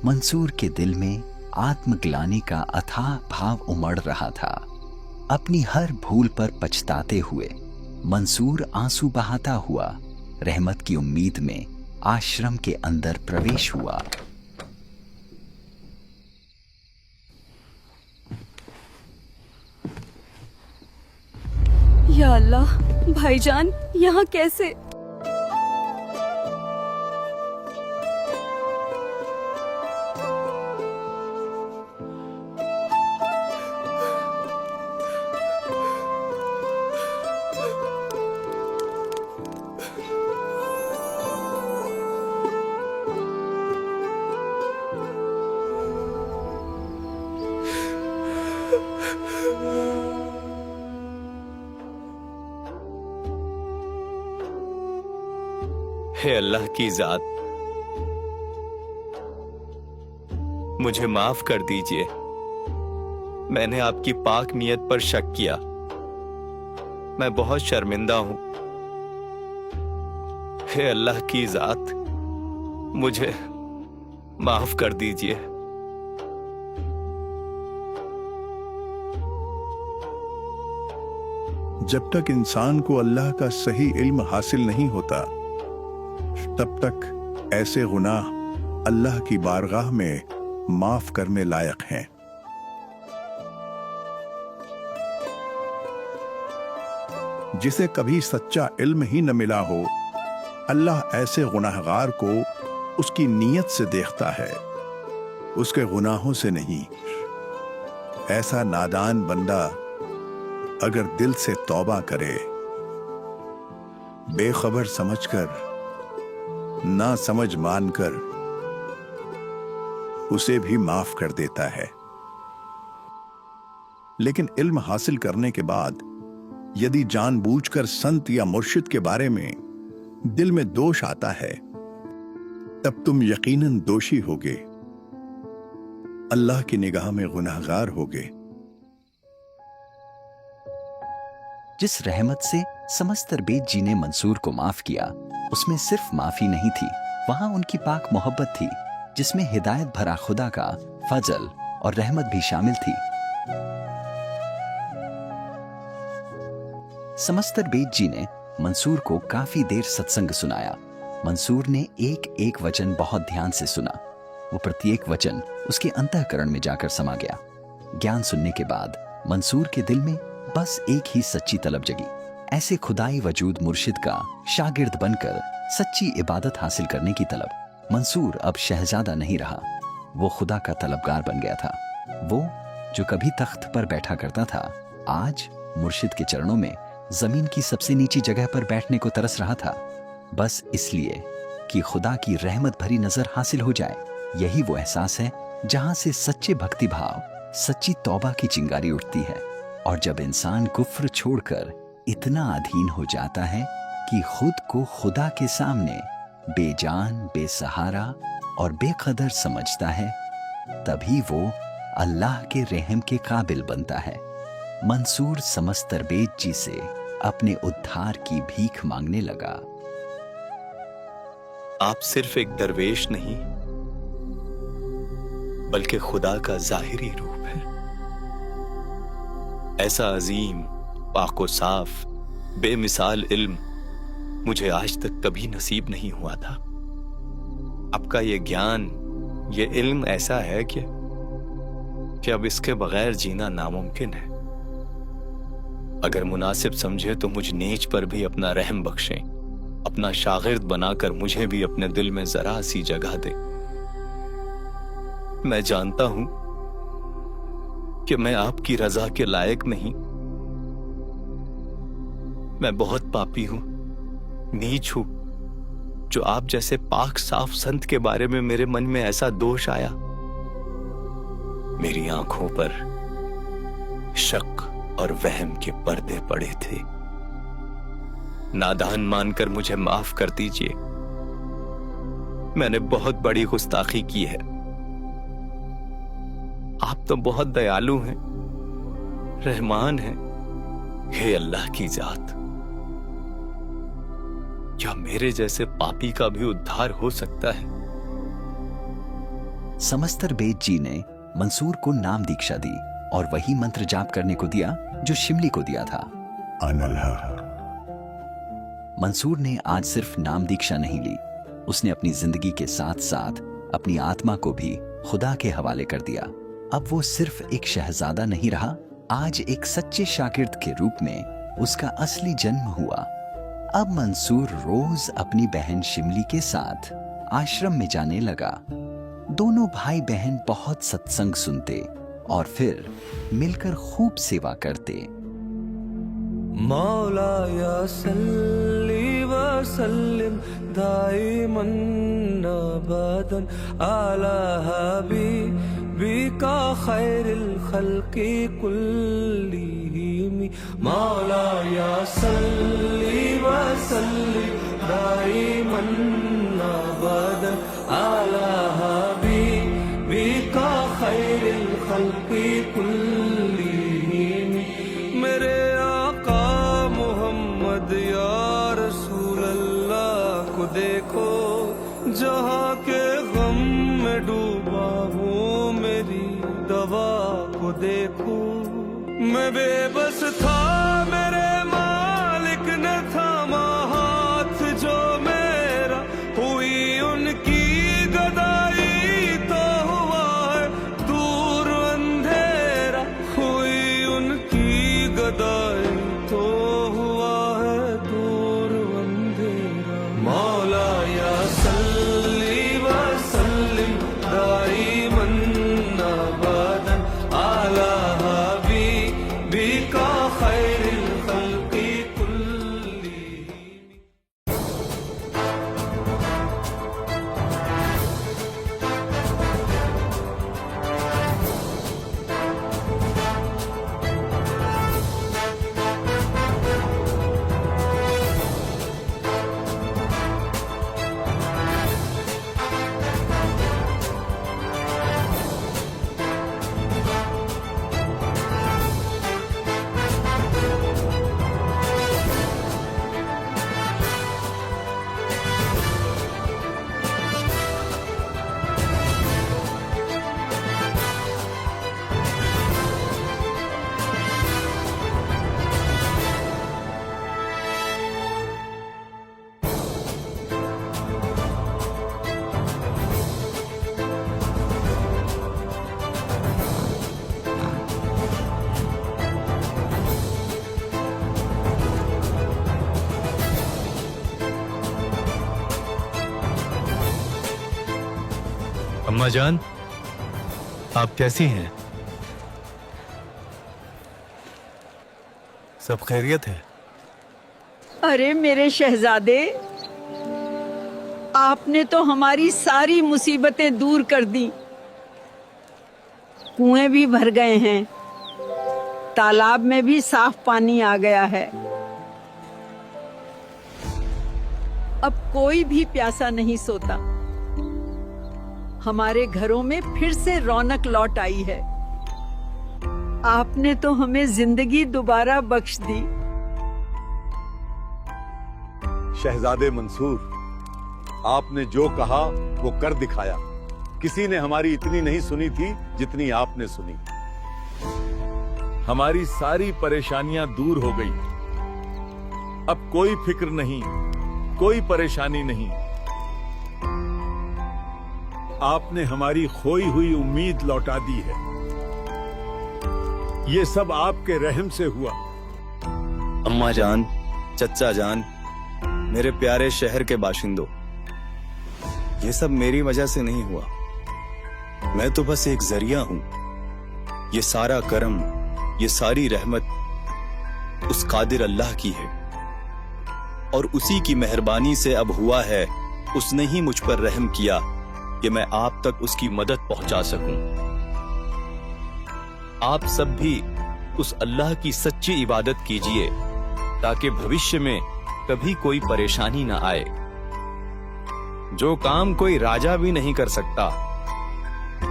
मंसूर के दिल में आत्मग्लानि का अथाह भाव उमड़ रहा था। अपनी हर भूल पर पछताते हुए मंसूर आंसू बहाता हुआ रहमत की उम्मीद में आश्रम के अंदर प्रवेश हुआ। या अल्लाह, भाईजान यहाँ कैसे? हे अल्लाह की जात, मुझे माफ कर दीजिए। मैंने आपकी पाक नियत पर शक किया। मैं बहुत शर्मिंदा हूं। हे अल्लाह की जात, मुझे माफ कर दीजिए। जब तक इंसान को अल्लाह का सही इल्म हासिल नहीं होता, तब तक ऐसे गुनाह अल्लाह की बारगाह में माफ करने लायक हैं। जिसे कभी सच्चा इल्म ही न मिला हो, अल्लाह ऐसे गुनाहगार को उसकी नीयत से देखता है, उसके गुनाहों से नहीं। ऐसा नादान बंदा अगर दिल से तौबा करे, बेखबर समझकर, ना समझ मानकर, उसे भी माफ कर देता है। लेकिन इल्म हासिल करने के बाद यदि जानबूझकर संत या मुर्शिद के बारे में दिल में दोष आता है, तब तुम यकीनन दोषी होगे, अल्लाह की निगाह में गुनाहगार होगे। जिस रहमत से समस्तर बेद जी ने मंसूर को माफ किया, उसमें सिर्फ माफी नहीं थी, वहां उनकी पाक मोहब्बत थी, जिसमें हिदायत भरा खुदा का फजल और रहमत भी शामिल थी। समस्तर बेद जी ने मंसूर को काफी देर सत्संग सुनाया। मंसूर ने एक एक वचन बहुत ध्यान से सुना। वो प्रत्येक वचन उसके अंतःकरण में जाकर समा गया। ज्ञान सुनने के बाद मंसूर के दिल में बस एक ही सच्ची तलब जगी, ऐसे खुदाई वजूद मुर्शिद का शागिर्द बनकर सच्ची इबादत हासिल करने की तलब। मंसूर अब शहजादा नहीं रहा, वो खुदा का तलबगार बन गया था। वो जो कभी तख्त पर बैठा करता था, आज मुर्शिद के चरणों में जमीन की सबसे नीची जगह पर बैठने को तरस रहा था, बस इसलिए कि खुदा की रहमत भरी नजर हासिल हो जाए। यही वो एहसास है जहां से सच्चे भक्ति भाव, सच्ची तौबा की चिंगारी उठती है। और जब इंसान कुफ्र छोड़कर इतना अधीन हो जाता है कि खुद को खुदा के सामने बेजान, बेसहारा और बेकदर समझता है, तभी वो अल्लाह के रहम के काबिल बनता है। मंसूर समस्तर बेद जी से अपने उद्धार की भीख मांगने लगा। आप सिर्फ एक दरवेश नहीं, बल्कि खुदा का जाहिरी रूप है। ऐसा अजीम, पाको साफ, बेमिसाल इल्म मुझे आज तक कभी नसीब नहीं हुआ था। आपका ये ज्ञान, ये इल्म ऐसा है कि अब इसके बगैर जीना नामुमकिन है। अगर मुनासिब समझे तो मुझ नीच पर भी अपना रहम बख्शें, अपना शागिर्द बनाकर मुझे भी अपने दिल में जरा सी जगह दे। मैं जानता हूं कि मैं आपकी रजा के लायक नहीं। मैं बहुत पापी हूं, नीच हूं, जो आप जैसे पाक साफ संत के बारे में मेरे मन में ऐसा दोष आया। मेरी आंखों पर शक और वहम के पर्दे पड़े थे। नादान मानकर मुझे माफ कर दीजिए। मैंने बहुत बड़ी गुस्ताखी की है। आप तो बहुत दयालु हैं, रहमान हैं। हे अल्लाह की जात, क्या मेरे जैसे पापी का भी उद्धार हो सकता है? समस्तर बेद जी ने मंसूर को नाम दीक्षा दी और वही मंत्र जाप करने को दिया जो शिमली को दिया था। मंसूर ने आज सिर्फ नाम दीक्षा नहीं ली, उसने अपनी जिंदगी के साथ साथ अपनी आत्मा को भी खुदा के हवाले कर दिया। अब वो सिर्फ एक शहजादा नहीं रहा, आज एक सच्चे शागिर्द के रूप में उसका असली जन्म हुआ। अब मंसूर रोज अपनी बहन शिमली के साथ आश्रम में जाने लगा। दोनों भाई बहन बहुत सत्संग सुनते और फिर मिलकर खूब सेवा करते। मौला या सल्ली व सल्लिम दाइमन अबदन अला हबीबिका खैरिल खल्क़ि कुल्लिहिम। मौला या सल्ली व सल्लिम दाइमन देखो, जहाँ के गम में डूबा हूँ मेरी दवा को देखो। मैं बेबस था, मेरे मालिक ने थामा हाथ जो मेरा, हुई उनकी गदाई तो हुआ है दूर अंधेरा, हुई उनकी गदाई तो हुआ है दूर अंधेरा। मौला या सल्ली व सल्लिम दाइमन अबदन अला हबीबिका खैरिल खल्क़ि कुल्लिहिम। अम्मा जान, आप कैसी हैं? सब खैरियत है? अरे मेरे शहजादे, आपने तो हमारी सारी मुसीबतें दूर कर दी। कुएं भी भर गए हैं, तालाब में भी साफ पानी आ गया है। अब कोई भी प्यासा नहीं सोता। हमारे घरों में फिर से रौनक लौट आई है। आपने तो हमें जिंदगी दोबारा बख्श दी। शहजादे मंसूर, आपने जो कहा वो कर दिखाया। किसी ने हमारी इतनी नहीं सुनी थी जितनी आपने सुनी। हमारी सारी परेशानियां दूर हो गई। अब कोई फिक्र नहीं, कोई परेशानी नहीं। आपने हमारी खोई हुई उम्मीद लौटा दी है। ये सब आपके रहम से हुआ। अम्मा जान, चच्चा जान, मेरे प्यारे शहर के बाशिंदों, ये सब मेरी वजह से नहीं हुआ। मैं तो बस एक जरिया हूं। ये सारा करम, ये सारी रहमत उस कादिर अल्लाह की है और उसी की मेहरबानी से अब हुआ है। उसने ही मुझ पर रहम किया कि मैं आप तक उसकी मदद पहुंचा सकूं। आप सब भी उस अल्लाह की सच्ची इबादत कीजिए ताकि भविष्य में कभी कोई परेशानी ना आए। जो काम कोई राजा भी नहीं कर सकता,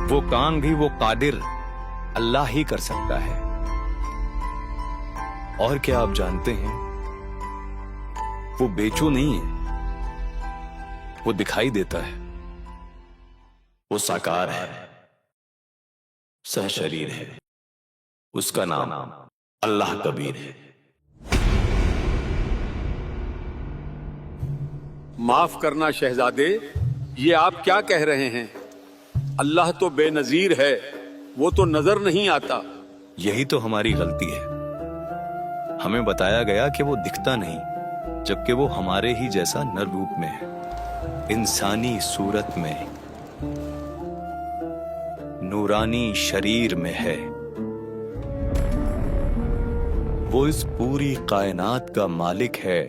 वो काम भी वो कादिर अल्लाह ही कर सकता है। और क्या आप जानते हैं, वो बेचू नहीं है, वो दिखाई देता है। वो साकार है, सहशरीर है। उसका नाम अल्लाह कबीर है। माफ करना शहजादे, ये आप क्या कह रहे हैं? अल्लाह तो बेनजीर है, वो तो नजर नहीं आता। यही तो हमारी गलती है। हमें बताया गया कि वो दिखता नहीं, जबकि वो हमारे ही जैसा नर रूप में है, इंसानी सूरत में, नूरानी शरीर में है। वो इस पूरी कायनात का मालिक है,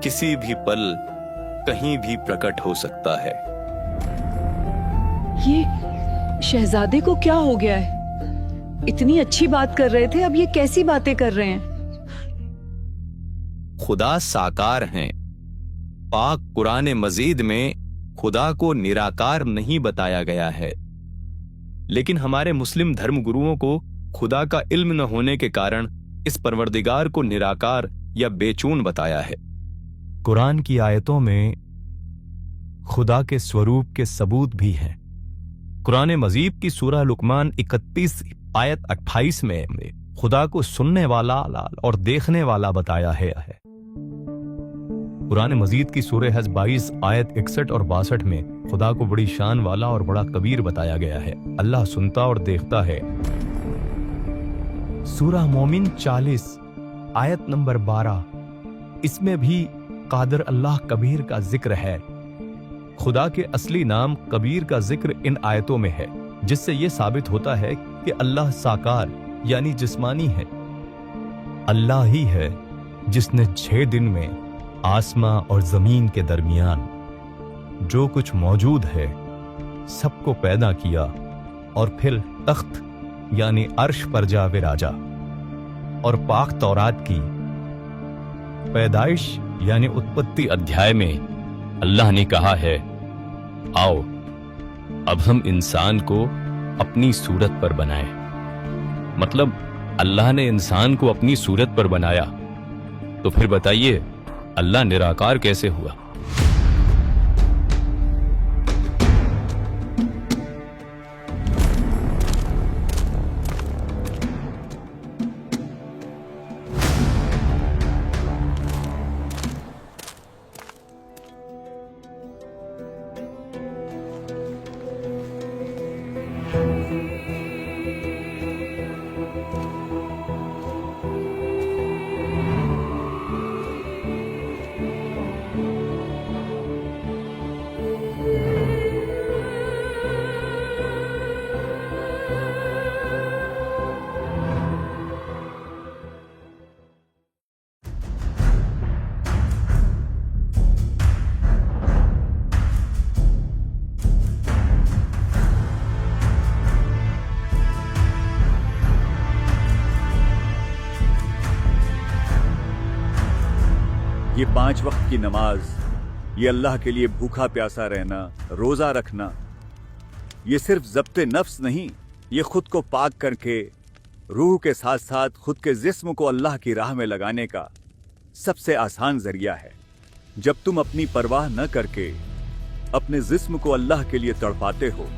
किसी भी पल कहीं भी प्रकट हो सकता है। ये शहजादे को क्या हो गया है? इतनी अच्छी बात कर रहे थे, अब ये कैसी बातें कर रहे हैं? खुदा साकार हैं। पाक कुरान मजीद में खुदा को निराकार नहीं बताया गया है, लेकिन हमारे मुस्लिम धर्म गुरुओं को खुदा का इल्म न होने के कारण इस परवरदिगार को निराकार या बेचून बताया है। कुरान की आयतों में खुदा के स्वरूप के सबूत भी हैं। कुरान मजीद की सूरह लुकमान 31 आयत 28 में खुदा को सुनने वाला और देखने वाला बताया है। कुरान मजीद की सूरह हज 22 आयत 61 और 62 में खुदा को बड़ी शान वाला और बड़ा कबीर बताया गया है। अल्लाह सुनता और देखता है। सूरह मोमिन 40 आयत नंबर 12, इसमें भी कादिर अल्लाह कबीर का जिक्र है। खुदा के असली नाम कबीर का जिक्र इन आयतों में है, जिससे यह साबित होता है कि अल्लाह साकार यानी जिस्मानी है। अल्लाह ही है जिसने 6 दिन में आसमां और जमीन के दरमियान जो कुछ मौजूद है सबको पैदा किया और फिर तख्त यानी अर्श पर जा विराजा। और पाक तौरात की पैदाइश यानी उत्पत्ति अध्याय में अल्लाह ने कहा है, आओ अब हम इंसान को अपनी सूरत पर बनाएं। मतलब अल्लाह ने इंसान को अपनी सूरत पर बनाया। तो फिर बताइए अल्लाह निराकार कैसे हुआ? ये 5 वक्त की नमाज, ये अल्लाह के लिए भूखा प्यासा रहना, रोजा रखना, ये सिर्फ ज़ब्ते नफ्स नहीं, ये खुद को पाक करके रूह के साथ साथ खुद के जिस्म को अल्लाह की राह में लगाने का सबसे आसान जरिया है। जब तुम अपनी परवाह न करके अपने जिस्म को अल्लाह के लिए तड़पाते हो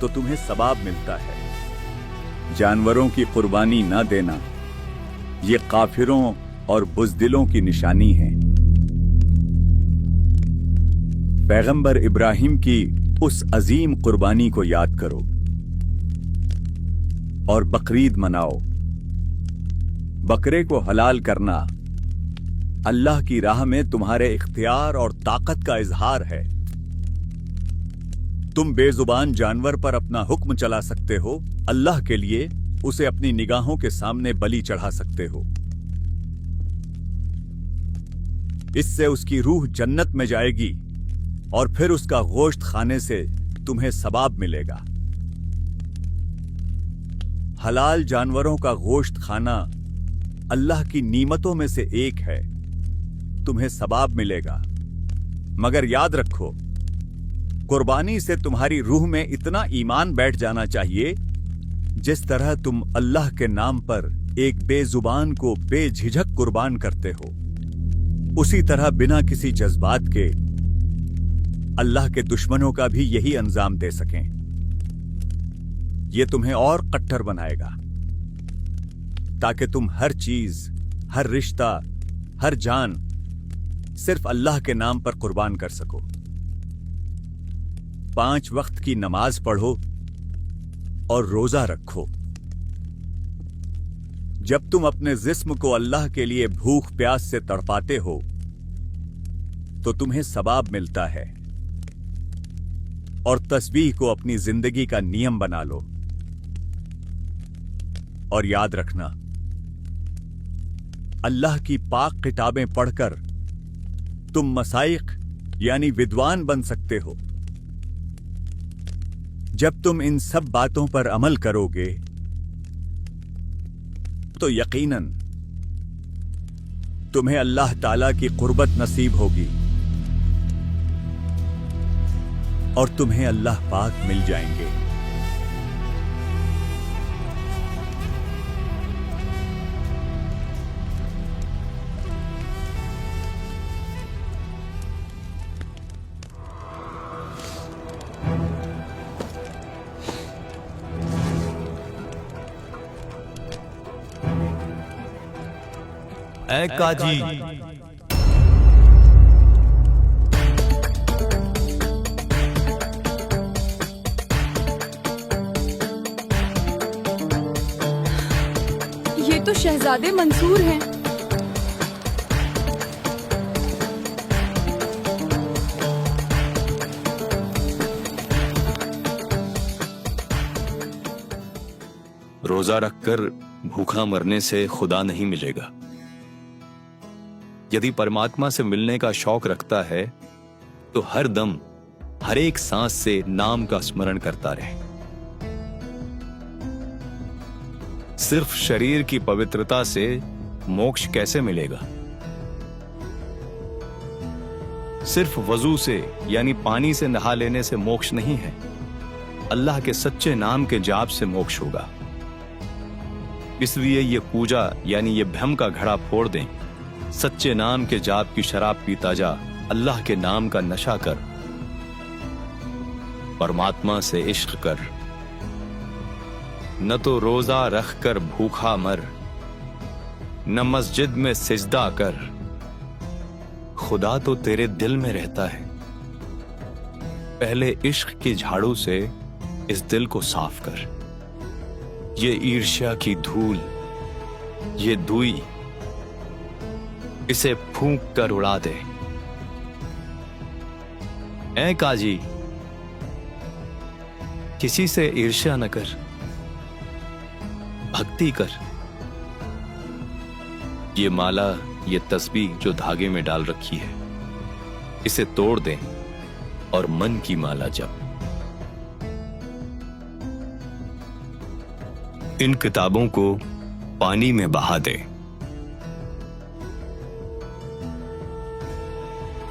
तो तुम्हें सवाब मिलता है। जानवरों की कुर्बानी न देना ये काफिरों और बुज़दिलों की निशानी है। पैगंबर इब्राहिम की उस अजीम कुर्बानी को याद करो और बकरीद मनाओ। बकरे को हलाल करना अल्लाह की राह में तुम्हारे इख्तियार और ताकत का इजहार है। तुम बेजुबान जानवर पर अपना हुक्म चला सकते हो, अल्लाह के लिए उसे अपनी निगाहों के सामने बलि चढ़ा सकते हो। इससे उसकी रूह जन्नत में जाएगी और फिर उसका गोश्त खाने से तुम्हें सवाब मिलेगा। हलाल जानवरों का गोश्त खाना अल्लाह की नीमतों में से एक है, तुम्हें सवाब मिलेगा। मगर याद रखो, कुर्बानी से तुम्हारी रूह में इतना ईमान बैठ जाना चाहिए जिस तरह तुम अल्लाह के नाम पर एक बेजुबान को बेझिझक कुर्बान करते हो, उसी तरह बिना किसी जज्बात के अल्लाह के दुश्मनों का भी यही अंजाम दे सकें। यह तुम्हें और कट्टर बनाएगा ताकि तुम हर चीज, हर रिश्ता, हर जान सिर्फ अल्लाह के नाम पर कुर्बान कर सको। 5 वक्त की नमाज पढ़ो और रोजा रखो। जब तुम अपने जिस्म को अल्लाह के लिए भूख प्यास से तड़पाते हो तो तुम्हें सवाब मिलता है। और तस्बीह को अपनी जिंदगी का नियम बना लो। और याद रखना, अल्लाह की पाक किताबें पढ़कर तुम मसाइक यानी विद्वान बन सकते हो। जब तुम इन सब बातों पर अमल करोगे तो यकीनन तुम्हें अल्लाह ताला की कुर्बत नसीब होगी और तुम्हें अल्लाह पाक मिल जाएंगे। ऐ काजी, ये तो शहजादे मंसूर हैं। रोजा रखकर भूखा मरने से खुदा नहीं मिलेगा। यदि परमात्मा से मिलने का शौक रखता है तो हर दम, हर एक सांस से नाम का स्मरण करता रहे। सिर्फ शरीर की पवित्रता से मोक्ष कैसे मिलेगा? सिर्फ वजू से यानी पानी से नहा लेने से मोक्ष नहीं है। अल्लाह के सच्चे नाम के जाप से मोक्ष होगा। इसलिए ये पूजा यानी ये भ्रम का घड़ा फोड़ दें। सच्चे नाम के जाप की शराब पीता जा, अल्लाह के नाम का नशा कर, परमात्मा से इश्क कर। न तो रोजा रख कर भूखा मर, न मस्जिद में सिजदा कर। खुदा तो तेरे दिल में रहता है। पहले इश्क की झाड़ू से इस दिल को साफ कर। ये ईर्ष्या की धूल, ये दुई, इसे फूंक कर उड़ा दे। ऐ काजी, किसी से ईर्ष्या न कर, भक्ति कर। ये माला, ये तस्बीह जो धागे में डाल रखी है, इसे तोड़ दें और मन की माला जप। इन किताबों को पानी में बहा दे।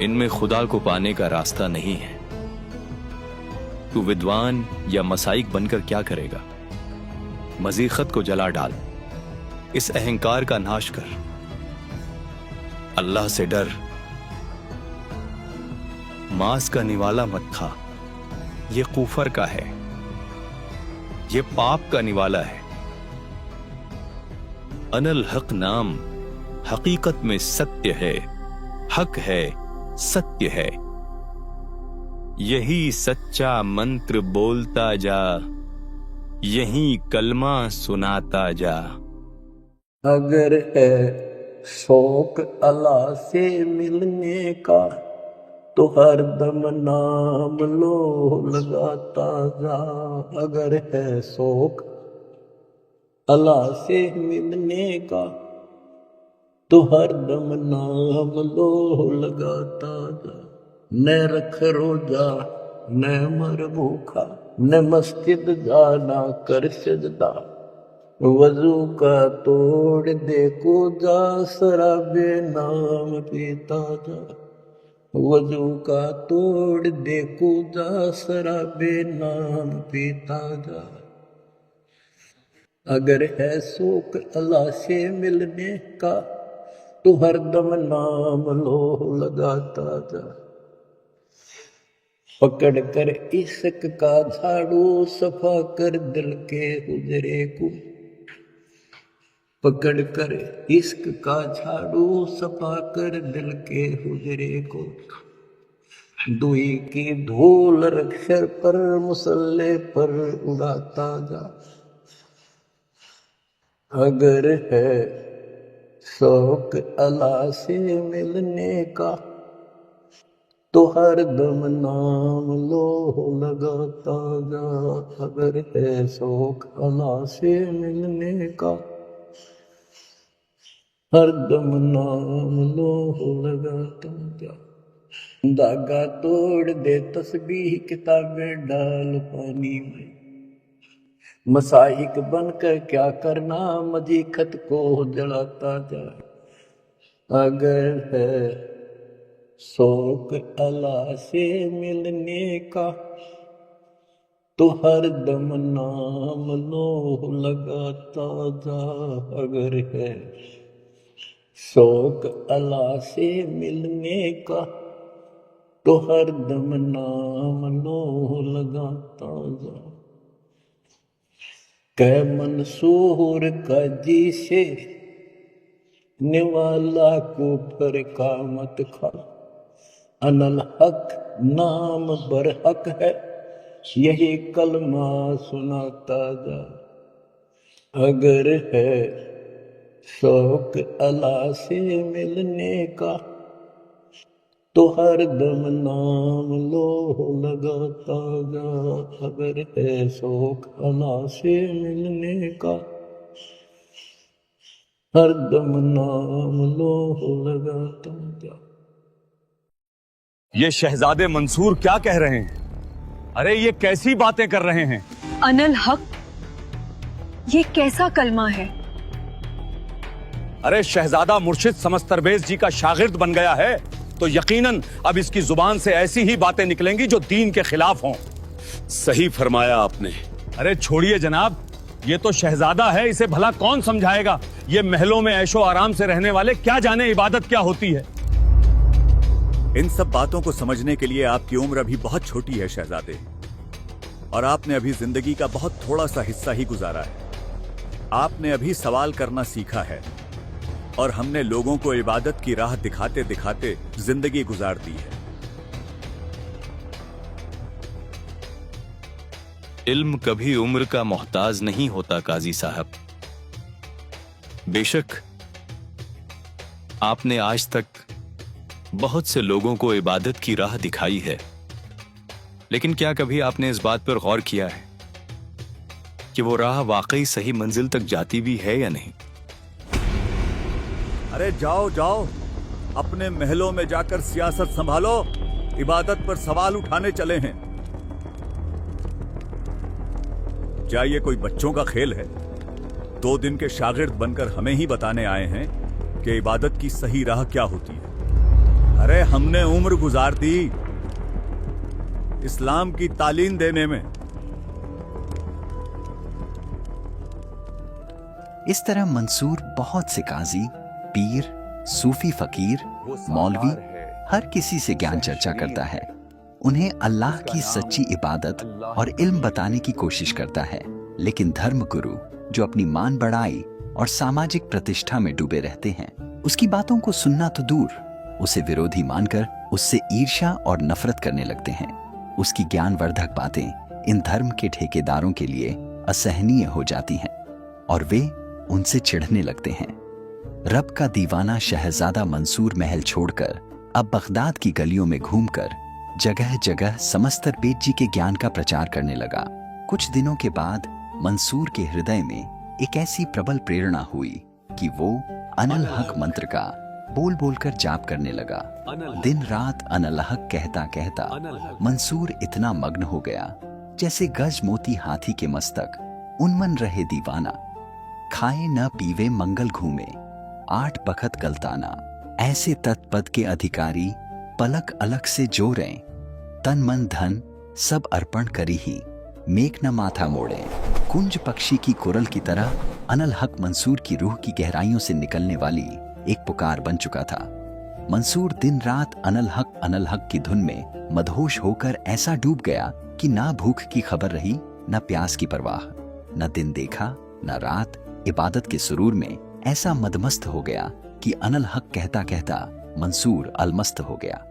इनमें खुदा को पाने का रास्ता नहीं है। तू विद्वान या मसाइक बनकर क्या करेगा? मजीखत को जला डाल, इस अहंकार का नाश कर। अल्लाह से डर। मांस का निवाला मत खा, ये कुफर का है, ये पाप का निवाला है। अनल हक नाम हकीकत में सत्य है, हक है, सत्य है। यही सच्चा मंत्र बोलता जा, यही कलमा सुनाता जा। अगर है शौक अल्लाह से मिलने का तो हर दम नाम लो लगाता जा। अगर है शौक अल्लाह से मिलने का तो हर दम नाम लो लगाता जा। न रख रोजा न मर भूखा, न मस्जिद जाना कर सजदा। वजू का तोड़ दे कूदा, शराबे नाम पीता जा। वजू का तोड़ दे कूदा, शराबे नाम पीता जा। अगर है शौक अल्लाह से मिलने का तो हर दम नाम लो लगाता जा। पकड़ कर इश्क का झाड़ू सफा कर दिल के हुजरे को। पकड़ कर इश्क का झाड़ू सफा कर दिल के हुजरे को। दुई की धूल रक्षर पर मुसल्ले पर उड़ाता जा। अगर है शौक अल्लाह से मिलने का तो हर दम नाम लो लगाता जा। अगर है शौक अल्लाह से मिलने का हर दम नाम लो लगाता जा। धागा तोड़ दे तस्बीह किताबें डाल पानी में। मसाइक बनकर क्या करना, मजीखत को जलाता जा। अगर है शौक अल्लाह से मिलने का तो हर दम नाम लो लगाता जा। अगर है शौक अल्लाह से मिलने का तो हर दम नाम लो लगाता जा। कै मंसूर का जी से निवाला कुफर का मत खा, अनल हक नाम बरहक है, यही कलमा सुनाता जा। अगर है शौक अला से मिलने का, तो हर दम नाम लो लगाता जा। अगर है शौक अला से मिलने का, हर दम नाम लो लगाता जा। ये शहजादे मंसूर क्या कह रहे हैं? अरे ये कैसी बातें कर रहे हैं? अनल हक, ये कैसा कलमा है? अरे शहजादा मुर्शिद समस्तरबेज जी का शागिर्द बन गया है तो यकीनन अब इसकी जुबान से ऐसी ही बातें निकलेंगी जो दीन के खिलाफ हों। सही फरमाया आपने। अरे छोड़िए जनाब, ये तो शहजादा है, इसे भला कौन समझाएगा? ये महलों में ऐशो आराम से रहने वाले क्या जाने इबादत क्या होती है। इन सब बातों को समझने के लिए आपकी उम्र अभी बहुत छोटी है शहजादे, और आपने अभी जिंदगी का बहुत थोड़ा सा हिस्सा ही गुजारा है। आपने अभी सवाल करना सीखा है और हमने लोगों को इबादत की राह दिखाते दिखाते जिंदगी गुजार दी है। इल्म कभी उम्र का मोहताज नहीं होता काजी साहब। बेशक आपने आज तक बहुत से लोगों को इबादत की राह दिखाई है, लेकिन क्या कभी आपने इस बात पर गौर किया है कि वो राह वाकई सही मंजिल तक जाती भी है या नहीं? अरे जाओ जाओ, अपने महलों में जाकर सियासत संभालो, इबादत पर सवाल उठाने चले हैं। क्या ये कोई बच्चों का खेल है? 2 दिन के शागिर्द बनकर हमें ही बताने आए हैं कि इबादत की सही राह क्या होती है। अरे हमने उम्र गुजार दी इस्लाम की तालीम देने में। इस तरह मंसूर बहुत से काजी, पीर, सूफी फकीर, मौलवी, हर किसी से ज्ञान चर्चा करता है। उन्हें अल्लाह की सच्ची इबादत और इल्म बताने की कोशिश करता है, लेकिन धर्म गुरु जो अपनी मान बढ़ाई और सामाजिक प्रतिष्ठा में डूबे रहते हैं, उसकी बातों को सुनना तो दूर, उसे विरोधी मानकर उससे ईर्ष्या और नफरत करने लगते हैं। उसकी ज्ञानवर्धक बातें इन धर्म के ठेकेदारों के लिए असहनीय हो जाती हैं और वे उनसे चिढ़ने लगते हैं। रब का दीवाना शहजादा मंसूर महल छोड़कर अब बगदाद की गलियों में घूमकर जगह जगह समस्तरबेज जी के ज्ञान का प्रचार करने लगा। कुछ दिनों के बाद मंसूर के हृदय में एक ऐसी प्रबल प्रेरणा हुई कि वो अनल हक मंत्र का बोल बोलकर जाप करने लगा। दिन रात अनल हक कहता कहता मंसूर इतना मग्न हो गया जैसे गज मोती हाथी के मस्तक। उन्मन रहे दीवाना, खाए न पीवे मंगल घूमे, 8 बखत गलताना। ऐसे तत्पद के अधिकारी पलक अलग से जोरें, तन मन धन सब अर्पण करी ही, मेघ न माथा मोड़े। कुंज पक्षी की कुरल की तरह अनल हक मंसूर की रूह की गहराइयों से निकलने वाली एक पुकार बन चुका था। मंसूर दिन रात अनल हक की धुन में मदहोश होकर ऐसा डूब गया कि ना भूख की खबर रही, न प्यास की परवाह, न दिन देखा न रात। इबादत के सुरूर में ऐसा मदमस्त हो गया कि अनल हक कहता कहता मंसूर अलमस्त हो गया।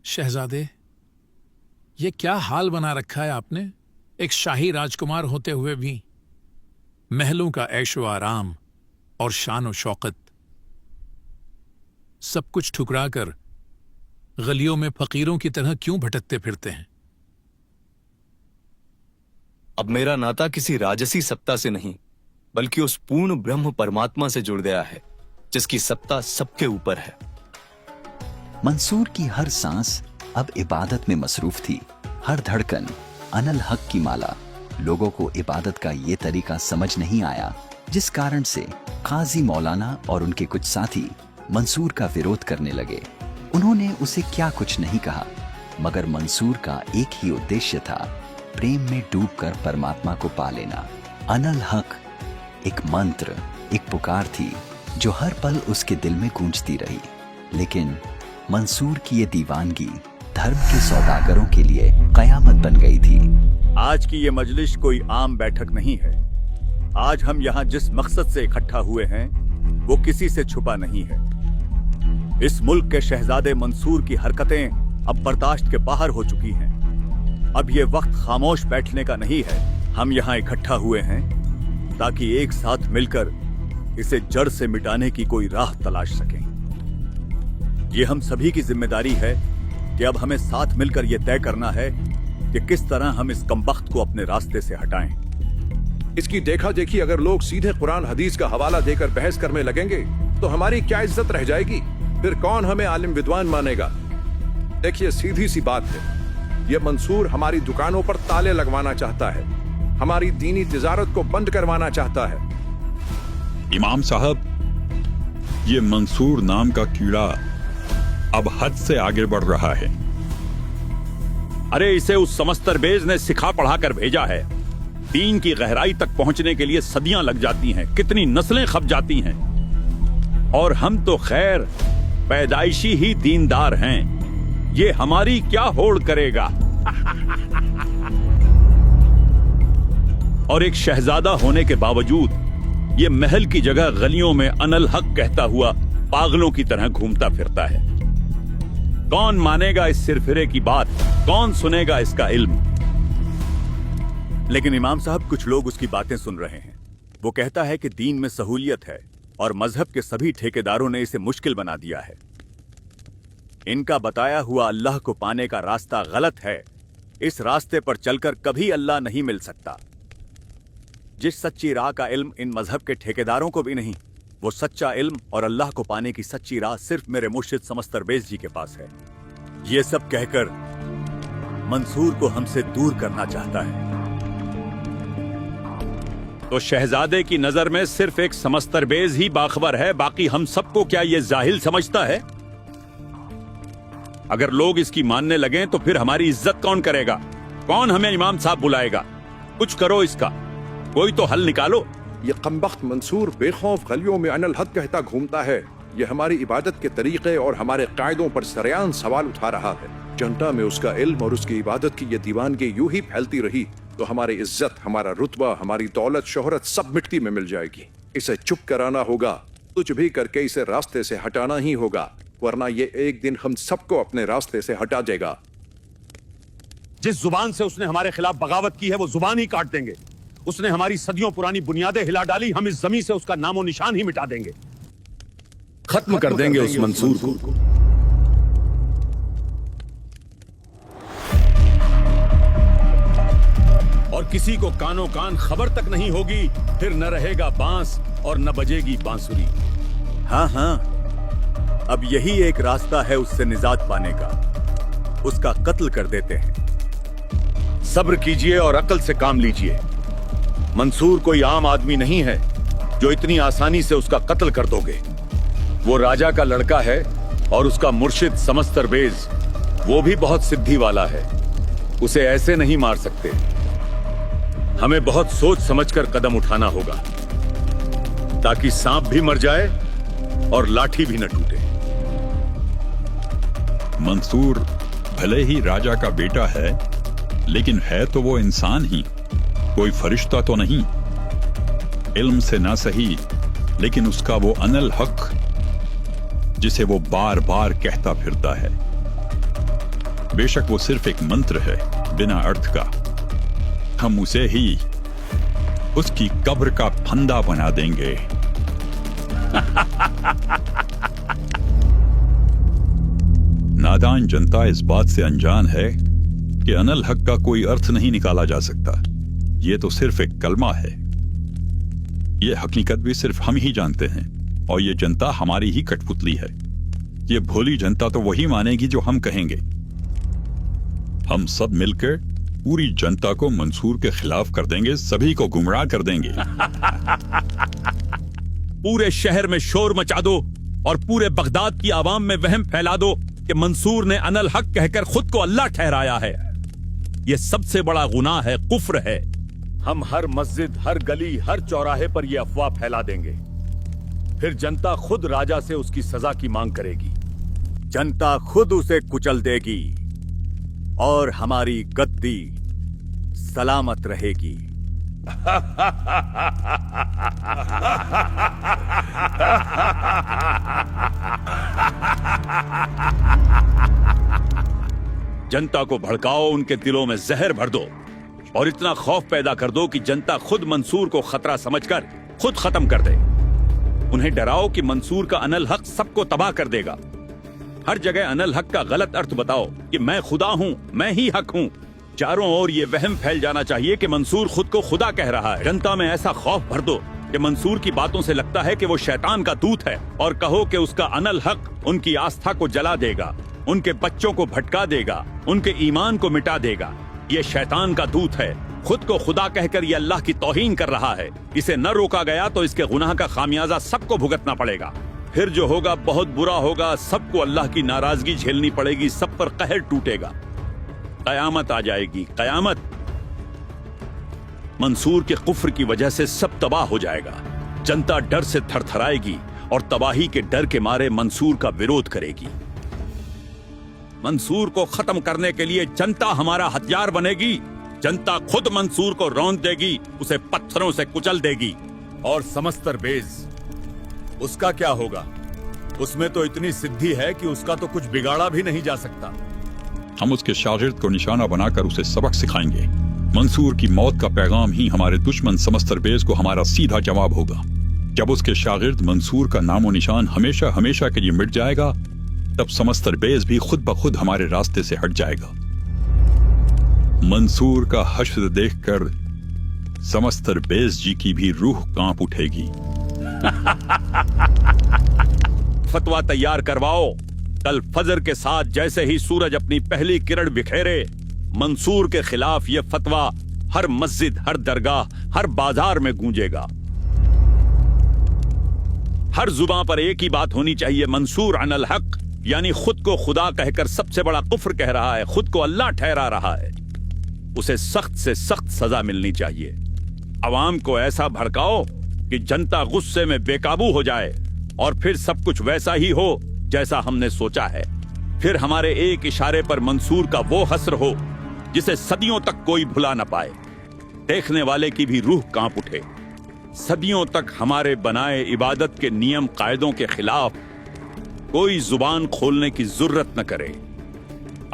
शहजादे, ये क्या हाल बना रखा है आपने? एक शाही राजकुमार होते हुए भी महलों का ऐशो आराम और शान व शौकत सब कुछ ठुकरा कर गलियों में फकीरों की तरह क्यों भटकते फिरते हैं? अब मेरा नाता किसी राजसी सत्ता से नहीं, बल्कि उस पूर्ण ब्रह्म परमात्मा से जुड़ गया है जिसकी सत्ता सबके ऊपर है। मंसूर की हर सांस अब इबादत में मसरूफ थी, हर धड़कन अनल हक की माला। लोगों को इबादत का ये तरीका समझ नहीं आया, जिस कारण से काजी मौलाना और उनके कुछ साथी मंसूर का विरोध करने लगे। उन्होंने उसे क्या कुछ नहीं कहा, मगर मंसूर का एक ही उद्देश्य था, प्रेम में डूबकर परमात्मा को पा लेना। अनल हक एक मंत्र, एक पुकार थी जो हर पल उसके दिल में गूंजती रही। लेकिन मंसूर की ये दीवानगी धर्म के सौदागरों के लिए कयामत बन गई थी। आज की ये मजलिस कोई आम बैठक नहीं है। आज हम यहाँ जिस मकसद से इकट्ठा हुए हैं वो किसी से छुपा नहीं है। इस मुल्क के शहजादे मंसूर की हरकतें अब बर्दाश्त के बाहर हो चुकी हैं। अब ये वक्त खामोश बैठने का नहीं है। हम यहाँ इकट्ठा हुए हैं ताकि एक साथ मिलकर इसे जड़ से मिटाने की कोई राह तलाश सकें। ये हम सभी की जिम्मेदारी है कि अब हमें साथ मिलकर यह तय करना है कि किस तरह हम इस कमबख्त को अपने रास्ते से हटाएं। इसकी देखा देखी अगर लोग सीधे कुरान हदीस का हवाला देकर बहस करने लगेंगे तो हमारी क्या इज्जत रह जाएगी? फिर कौन हमें आलिम विद्वान मानेगा? देखिए, सीधी सी बात है, यह मंसूर हमारी दुकानों पर ताले लगवाना चाहता है, हमारी दीनी तिजारत को बंद करवाना चाहता है। इमाम साहब, ये मंसूर नाम का कीड़ा अब हद से आगे बढ़ रहा है। अरे इसे उस समस्तरबेज ने सिखा पढ़ाकर भेजा है। दीन की गहराई तक पहुंचने के लिए सदियां लग जाती हैं, कितनी नस्लें खप जाती हैं, और हम तो खैर पैदाइशी ही दीनदार हैं। ये हमारी क्या होड़ करेगा? और एक शहजादा होने के बावजूद ये महल की जगह गलियों में अनल हक कहता हुआ पागलों की तरह घूमता फिरता है। कौन मानेगा इस सिरफिरे की बात? कौन सुनेगा इसका इल्म? लेकिन इमाम साहब, कुछ लोग उसकी बातें सुन रहे हैं। वो कहता है कि दीन में सहूलियत है और मजहब के सभी ठेकेदारों ने इसे मुश्किल बना दिया है। इनका बताया हुआ अल्लाह को पाने का रास्ता गलत है। इस रास्ते पर चलकर कभी अल्लाह नहीं मिल सकता। जिस सच्ची राह का इल्म इन मजहब के ठेकेदारों को भी नहीं, वो सच्चा इल्म और अल्लाह को पाने की सच्ची राह सिर्फ मेरे मुर्शिद समस्तरबेज जी के पास है। ये सब कहकर मंसूर को हमसे दूर करना चाहता है। तो शहजादे की नजर में सिर्फ एक समस्तरबेज ही बाखबर है, बाकी हम सबको क्या ये जाहिल समझता है? अगर लोग इसकी मानने लगें तो फिर हमारी इज्जत कौन करेगा? कौन हमें इमाम साहब बुलाएगा? कुछ करो, इसका कोई तो हल निकालो। ये कमबख्त मंसूर बेखौफ गलियों में अनल हक कहता घूमता है। ये हमारी इबादत के तरीके और हमारे कायदों पर सरेआम सवाल उठा रहा है। जनता में उसका इल्म और उसकी इबादत की ये दीवानगी यूं ही फैलती रही तो हमारी इज्जत, हमारा रुतबा, हमारी दौलत, शोहरत सब मिट्टी में मिल जाएगी। इसे चुप कराना होगा, कुछ भी करके इसे रास्ते से हटाना ही होगा, वरना ये एक दिन हम सबको अपने रास्ते से हटा देगा। जिस जुबान से उसने हमारे खिलाफ बगावत की है वो जुबान ही काट देंगे। उसने हमारी सदियों पुरानी बुनियादें हिला डाली, हम इस जमीन से उसका नामो निशान ही मिटा देंगे, खत्म कर देंगे उस मंसूर को। और किसी को कानों कान खबर तक नहीं होगी, फिर न रहेगा बांस और न बजेगी बांसुरी। हाँ हाँ, अब यही एक रास्ता है उससे निजात पाने का। उसका कत्ल कर देते हैं। सब्र कीजिए और अक्ल से काम लीजिए। मंसूर कोई आम आदमी नहीं है जो इतनी आसानी से उसका कत्ल कर दोगे। वो राजा का लड़का है और उसका मुर्शिद समस्तरबेज वो भी बहुत सिद्धि वाला है। उसे ऐसे नहीं मार सकते। हमें बहुत सोच समझकर कदम उठाना होगा ताकि सांप भी मर जाए और लाठी भी न टूटे। मंसूर भले ही राजा का बेटा है, लेकिन है तो वो इंसान ही, कोई फरिश्ता तो नहीं। इल्म से ना सही, लेकिन उसका वो अनल हक जिसे वो बार बार कहता फिरता है, बेशक वो सिर्फ एक मंत्र है बिना अर्थ का। हम उसे ही उसकी कब्र का फंदा बना देंगे। नादान जनता इस बात से अनजान है कि अनल हक का कोई अर्थ नहीं निकाला जा सकता। ये तो सिर्फ एक कलमा है। ये हकीकत भी सिर्फ हम ही जानते हैं और ये जनता हमारी ही कठपुतली है। ये भोली जनता तो वही मानेगी जो हम कहेंगे। हम सब मिलकर पूरी जनता को मंसूर के खिलाफ कर देंगे, सभी को गुमराह कर देंगे। पूरे शहर में शोर मचा दो और पूरे बगदाद की आवाम में वहम फैला दो कि मंसूर ने अनल हक कहकर खुद को अल्लाह ठहराया है। यह सबसे बड़ा गुनाह है, कुफ्र है। हम हर मस्जिद, हर गली, हर चौराहे पर यह अफवाह फैला देंगे। फिर जनता खुद राजा से उसकी सजा की मांग करेगी। जनता खुद उसे कुचल देगी और हमारी गद्दी सलामत रहेगी। जनता को भड़काओ, उनके दिलों में जहर भर दो और इतना खौफ पैदा कर दो कि जनता खुद मंसूर को खतरा समझकर खुद खत्म कर दे। उन्हें डराओ कि मंसूर का अनल हक सबको तबाह कर देगा। हर जगह अनल हक का गलत अर्थ बताओ कि मैं खुदा हूँ, मैं ही हक हूँ। चारों ओर ये वहम फैल जाना चाहिए कि मंसूर खुद को खुदा कह रहा है। जनता में ऐसा खौफ भर दो कि मंसूर की बातों से लगता है कि वो शैतान का दूत है, और कहो कि उसका अनल हक उनकी आस्था को जला देगा, उनके बच्चों को भटका देगा, उनके ईमान को मिटा देगा। ये शैतान का दूत है, खुद को खुदा कहकर ये अल्लाह की तौहीन कर रहा है। इसे न रोका गया तो इसके गुनाह का खामियाजा सबको भुगतना पड़ेगा। फिर जो होगा बहुत बुरा होगा, सबको अल्लाह की नाराजगी झेलनी पड़ेगी, सब पर कहर टूटेगा। कयामत आ जाएगी, कयामत। मंसूर के कुफ्र की वजह से सब तबाह हो जाएगा। जनता डर से थरथराएगी और तबाही के डर के मारे मंसूर का विरोध करेगी। मंसूर को खत्म करने के लिए जनता हमारा हथियार बनेगी। जनता खुद मंसूर को रौंद देगी, उसे पत्थरों से कुचल देगी। और समस्तर बेज, उसका क्या होगा? उसमें तो इतनी सिद्धि है कि उसका तो कुछ बिगाड़ा भी नहीं जा सकता। हम उसके शागिर्द को निशाना बनाकर उसे सबक सिखाएंगे। मंसूर की मौत का पैगाम ही हमारे दुश्मन समस्तर बेज को हमारा सीधा जवाब होगा। जब उसके शागिर्द मंसूर का नामो निशान हमेशा हमेशा के लिए मिट जाएगा, तब समस्तर बेज भी खुद ब खुद हमारे रास्ते से हट जाएगा। मंसूर का हश्र देखकर समस्तर बेज जी की भी रूह कांप उठेगी। फतवा तैयार करवाओ। कल फजर के साथ जैसे ही सूरज अपनी पहली किरण बिखेरे, मंसूर के खिलाफ यह फतवा हर मस्जिद, हर दरगाह, हर बाजार में गूंजेगा। हर जुबां पर एक ही बात होनी चाहिए, मंसूर अनल हक, यानी खुद को खुदा कहकर सबसे बड़ा कुफ्र कह रहा है, खुद को अल्लाह ठहरा रहा है। उसे सख्त से सख्त सजा मिलनी चाहिए। अवाम को ऐसा भड़काओ कि जनता गुस्से में बेकाबू हो जाए और फिर सब कुछ वैसा ही हो जैसा हमने सोचा है। फिर हमारे एक इशारे पर मंसूर का वो हस्र हो जिसे सदियों तक कोई भुला न पाए। देखने वाले की भी रूह कांप उठे। सदियों तक हमारे बनाए इबादत के नियम कायदों के खिलाफ कोई जुबान खोलने की जरूरत न करे।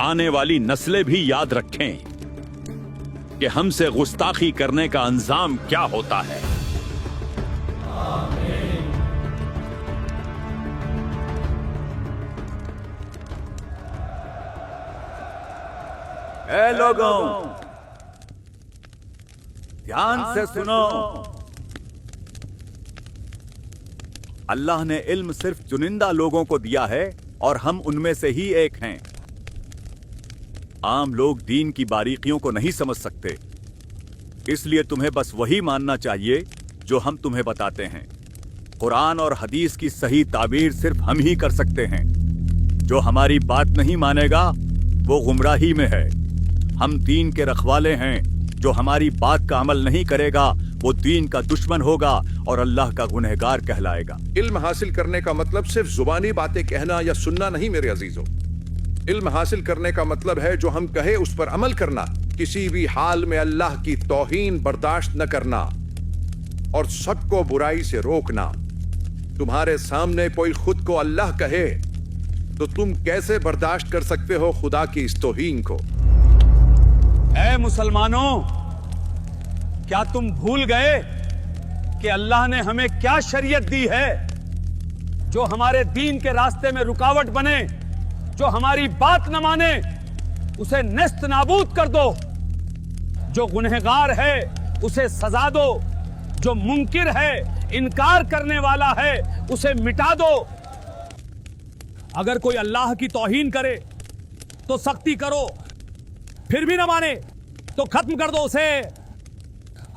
आने वाली नस्लें भी याद रखें कि हमसे गुस्ताखी करने का अंजाम क्या होता है। ऐ लोगों, ध्यान से सुनो। अल्लाह ने इल्म सिर्फ चुनिंदा लोगों को दिया है और हम उनमें से ही एक हैं। आम लोग दीन की बारीकियों को नहीं समझ सकते, इसलिए तुम्हें बस वही मानना चाहिए जो हम तुम्हें बताते हैं। कुरान और हदीस की सही ताबीर सिर्फ हम ही कर सकते हैं। जो हमारी बात नहीं मानेगा वो गुमराही में है। हम दीन के रखवाले हैं। जो हमारी बात का अमल नहीं करेगा वो दीन का दुश्मन होगा और अल्लाह का गुनहगार कहलाएगा। इल्म हासिल करने का मतलब सिर्फ जुबानी बातें कहना या सुनना नहीं मेरे अजीजों। इल्म हासिल करने का मतलब है जो हम कहे उस पर अमल करना, किसी भी हाल में अल्लाह की तौहीन बर्दाश्त न करना और सबको बुराई से रोकना। तुम्हारे सामने कोई खुद को अल्लाह कहे तो तुम कैसे बर्दाश्त कर सकते हो खुदा की इस तौहीन को? ऐ मुसलमानों, क्या तुम भूल गए कि अल्लाह ने हमें क्या शरीयत दी है जो हमारे दीन के रास्ते में रुकावट बने? जो हमारी बात न माने उसे नेस्त नाबूद कर दो। जो गुनहगार है उसे सजा दो। जो मुनकिर है, इनकार करने वाला है, उसे मिटा दो। अगर कोई अल्लाह की तौहीन करे तो सख्ती करो, फिर भी न माने तो खत्म कर दो उसे।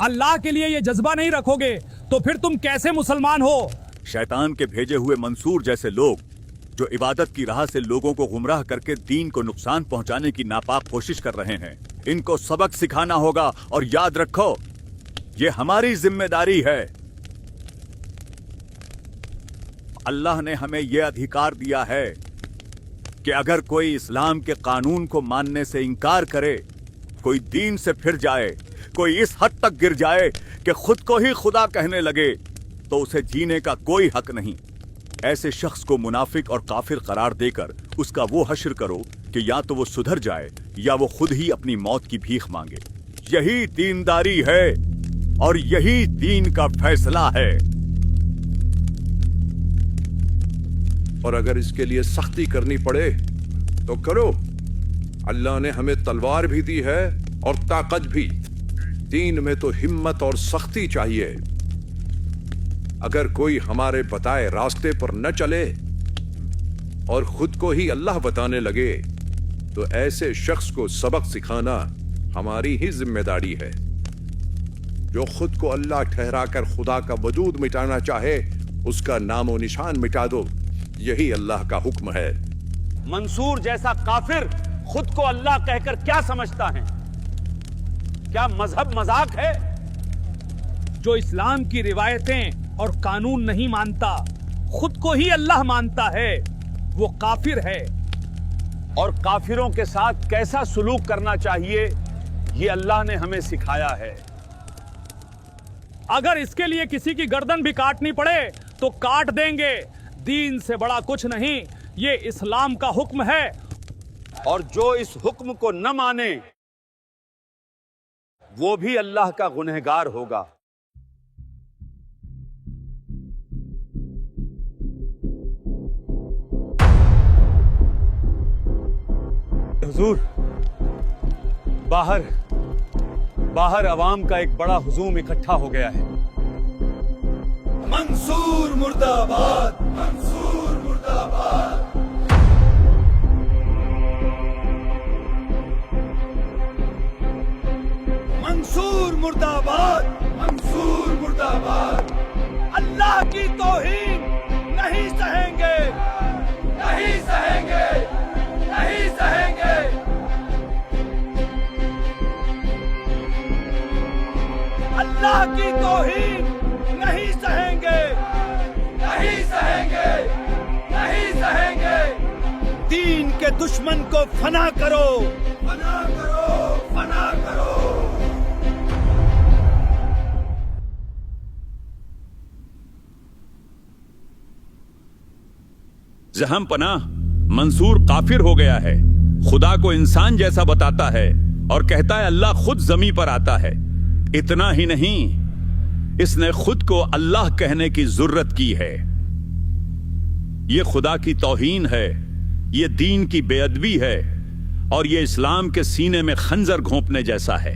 अल्लाह के लिए ये जज्बा नहीं रखोगे तो फिर तुम कैसे मुसलमान हो? शैतान के भेजे हुए मंसूर जैसे लोग जो इबादत की राह से लोगों को गुमराह करके दीन को नुकसान पहुंचाने की नापाक कोशिश कर रहे हैं, इनको सबक सिखाना होगा। और याद रखो, ये हमारी जिम्मेदारी है। अल्लाह ने हमें यह अधिकार दिया है कि अगर कोई इस्लाम के कानून को मानने से इनकार करे, कोई दीन से फिर जाए, कोई इस हद तक गिर जाए कि खुद को ही खुदा कहने लगे, तो उसे जीने का कोई हक नहीं। ऐसे शख्स को मुनाफिक और काफिर करार देकर उसका वो हश्र करो कि या तो वो सुधर जाए या वो खुद ही अपनी मौत की भीख मांगे। यही दीनदारी है और यही दीन का फैसला है। और अगर इसके लिए सख्ती करनी पड़े तो करो। अल्लाह ने हमें तलवार भी दी है और ताकत भी। दीन में तो हिम्मत और सख्ती चाहिए। अगर कोई हमारे बताए रास्ते पर न चले और खुद को ही अल्लाह बताने लगे तो ऐसे शख्स को सबक सिखाना हमारी ही जिम्मेदारी है। जो खुद को अल्लाह ठहराकर खुदा का वजूद मिटाना चाहे उसका नामो निशान मिटा दो। यही अल्लाह का हुक्म है। मंसूर जैसा काफिर खुद को अल्लाह कहकर क्या समझता है? क्या मजहब मजाक है? जो इस्लाम की रिवायतें और कानून नहीं मानता, खुद को ही अल्लाह मानता है, वो काफिर है। और काफिरों के साथ कैसा सुलूक करना चाहिए ये अल्लाह ने हमें सिखाया है। अगर इसके लिए किसी की गर्दन भी काटनी पड़े तो काट देंगे। दीन से बड़ा कुछ नहीं, ये इस्लाम का हुक्म है। और जो इस हुक्म को न माने वो भी अल्लाह का गुनहगार होगा। हुजूर, बाहर अवाम का एक बड़ा हुजूम इकट्ठा हो गया है। मंसूर मुर्दाबाद, मंसूर मुर्दाबाद। मंसूर मुर्दाबाद, मंसूर मुर्दाबाद। अल्लाह की तौहीन नहीं सहेंगे, नहीं सहेंगे, नहीं सहेंगे। अल्लाह की तौहीन नहीं सहेंगे, नहीं सहेंगे, नहीं सहेंगे। दीन के दुश्मन को फना करो, फना करो, फना करो। जहां पनाह मंसूर काफिर हो गया है। खुदा को इंसान जैसा बताता है और कहता है अल्लाह खुद जमीन पर आता है। इतना ही नहीं, इसने खुद को अल्लाह कहने की जुर्रत की है। यह खुदा की तौहीन है, यह दीन की बेअदबी है और यह इस्लाम के सीने में खंजर घोंपने जैसा है।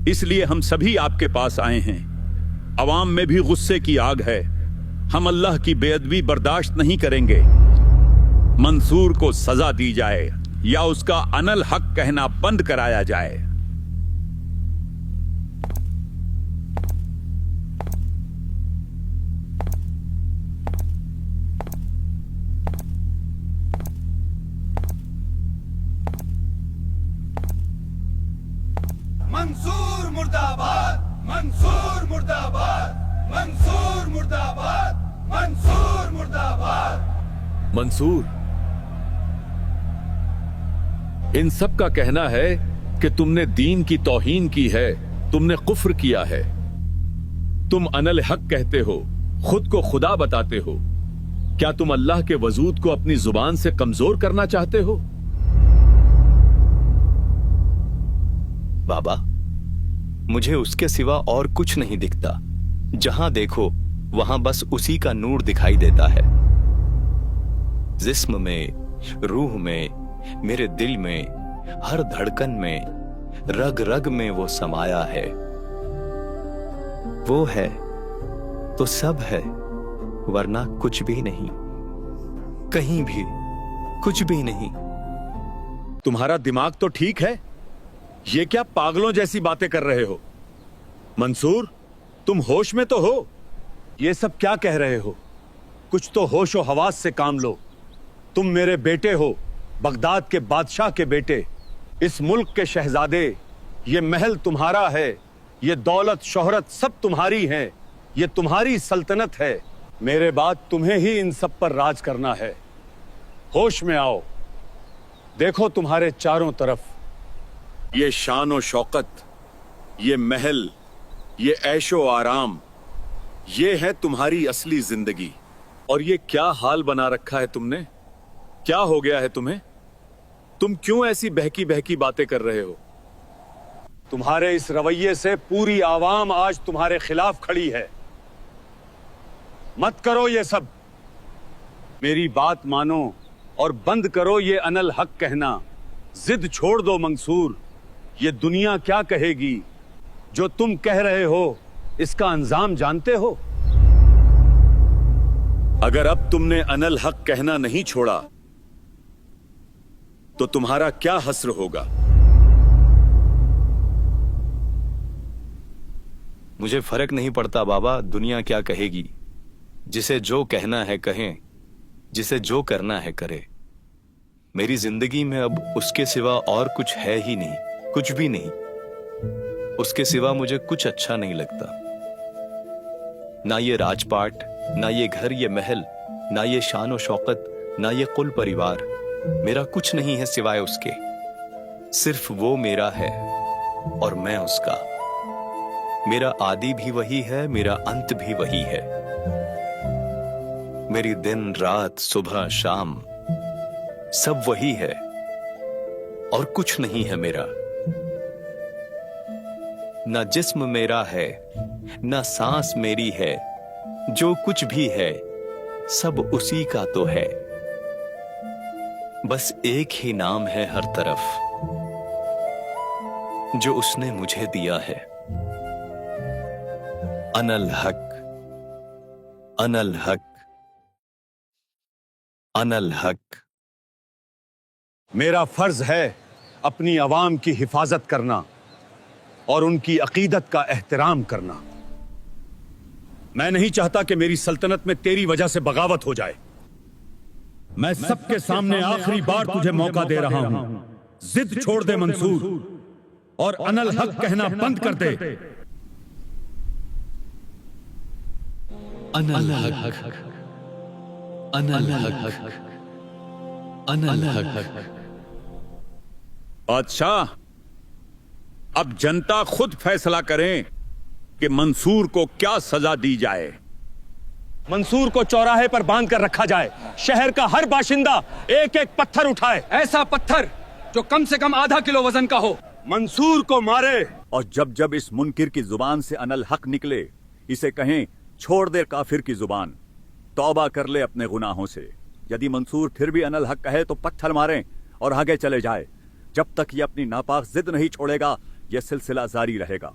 इसलिए हम सभी आपके पास आए हैं। अवाम में भी गुस्से की आग है। हम अल्लाह की बेअदबी बर्दाश्त नहीं करेंगे। मंसूर को सजा दी जाए या उसका अनल हक कहना बंद कराया जाए। मंसूर मुर्दाबाद, मंसूर मुर्दाबाद, मंसूर मुर्दाबाद, मंसूर मुर्दाबाद। मंसूर, इन सब का कहना है कि तुमने दीन की तौहीन की है, तुमने कुफ्र किया है। तुम अनल हक कहते हो, खुद को खुदा बताते हो। क्या तुम अल्लाह के वजूद को अपनी जुबान से कमजोर करना चाहते हो? बाबा, मुझे उसके सिवा और कुछ नहीं दिखता। जहां देखो वहां बस उसी का नूर दिखाई देता है। जिस्म में, रूह में, मेरे दिल में, हर धड़कन में, रग रग में वो समाया है। वो है तो सब है, वरना कुछ भी नहीं, कहीं भी कुछ भी नहीं। तुम्हारा दिमाग तो ठीक है? ये क्या पागलों जैसी बातें कर रहे हो? मंसूर, तुम होश में तो हो? ये सब क्या कह रहे हो? कुछ तो होश और हवास से काम लो। तुम मेरे बेटे हो, बगदाद के बादशाह के बेटे, इस मुल्क के शहजादे। ये महल तुम्हारा है, ये दौलत शोहरत सब तुम्हारी है, ये तुम्हारी सल्तनत है। मेरे बाद तुम्हें ही इन सब पर राज करना है। होश में आओ। देखो तुम्हारे चारों तरफ ये शान और शौकत, ये महल, ये ऐशो आराम, ये है तुम्हारी असली जिंदगी। और ये क्या हाल बना रखा है तुमने? क्या हो गया है तुम्हें? तुम क्यों ऐसी बहकी बहकी बातें कर रहे हो? तुम्हारे इस रवैये से पूरी आवाम आज तुम्हारे खिलाफ खड़ी है। मत करो ये सब, मेरी बात मानो और बंद करो ये अनल हक कहना। जिद छोड़ दो मंसूर, ये दुनिया क्या कहेगी? जो तुम कह रहे हो इसका अंजाम जानते हो? अगर अब तुमने अनल हक कहना नहीं छोड़ा तो तुम्हारा क्या हस्र होगा? मुझे फर्क नहीं पड़ता बाबा दुनिया क्या कहेगी। जिसे जो कहना है कहें, जिसे जो करना है करे। मेरी जिंदगी में अब उसके सिवा और कुछ है ही नहीं, कुछ भी नहीं। उसके सिवा मुझे कुछ अच्छा नहीं लगता। ना ये राजपाट, ना ये घर, ये महल, ना ये शान और शौकत, ना ये कुल परिवार, मेरा कुछ नहीं है सिवाय उसके। सिर्फ वो मेरा है और मैं उसका। मेरा आदि भी वही है, मेरा अंत भी वही है। मेरी दिन रात सुबह शाम सब वही है और कुछ नहीं है मेरा। ना जिस्म मेरा है, ना सांस मेरी है, जो कुछ भी है सब उसी का तो है। बस एक ही नाम है हर तरफ जो उसने मुझे दिया है, अनल हक, अनल हक, अनल हक। मेरा फर्ज है अपनी आवाम की हिफाजत करना और उनकी अकीदत का एहतराम करना। मैं नहीं चाहता कि मेरी सल्तनत में तेरी वजह से बगावत हो जाए। मैं सबके सामने आखिरी बार तुझे मौका दे रहा हूं, जिद छोड़ दे मंसूर और अनल हक कहना बंद कर दे। अनल हक, अनल हक, अनल हक। बादशाह, अब जनता खुद फैसला करें कि मंसूर को क्या सजा दी जाए। मंसूर को चौराहे पर बांध कर रखा जाए। शहर का हर बाशिंदा एक एक पत्थर उठाए, ऐसा पत्थर जो कम से कम आधा किलो वजन का हो। मंसूर को मारे। और जब जब इस मुनकिर की जुबान से अनल हक निकले, इसे कहें छोड़ दे काफिर की जुबान, तौबा कर ले अपने गुनाहों से। यदि मंसूर फिर भी अनल हक कहे तो पत्थर मारें और आगे चले जाए। जब तक ये अपनी नापाक जिद नहीं छोड़ेगा यह सिलसिला जारी रहेगा।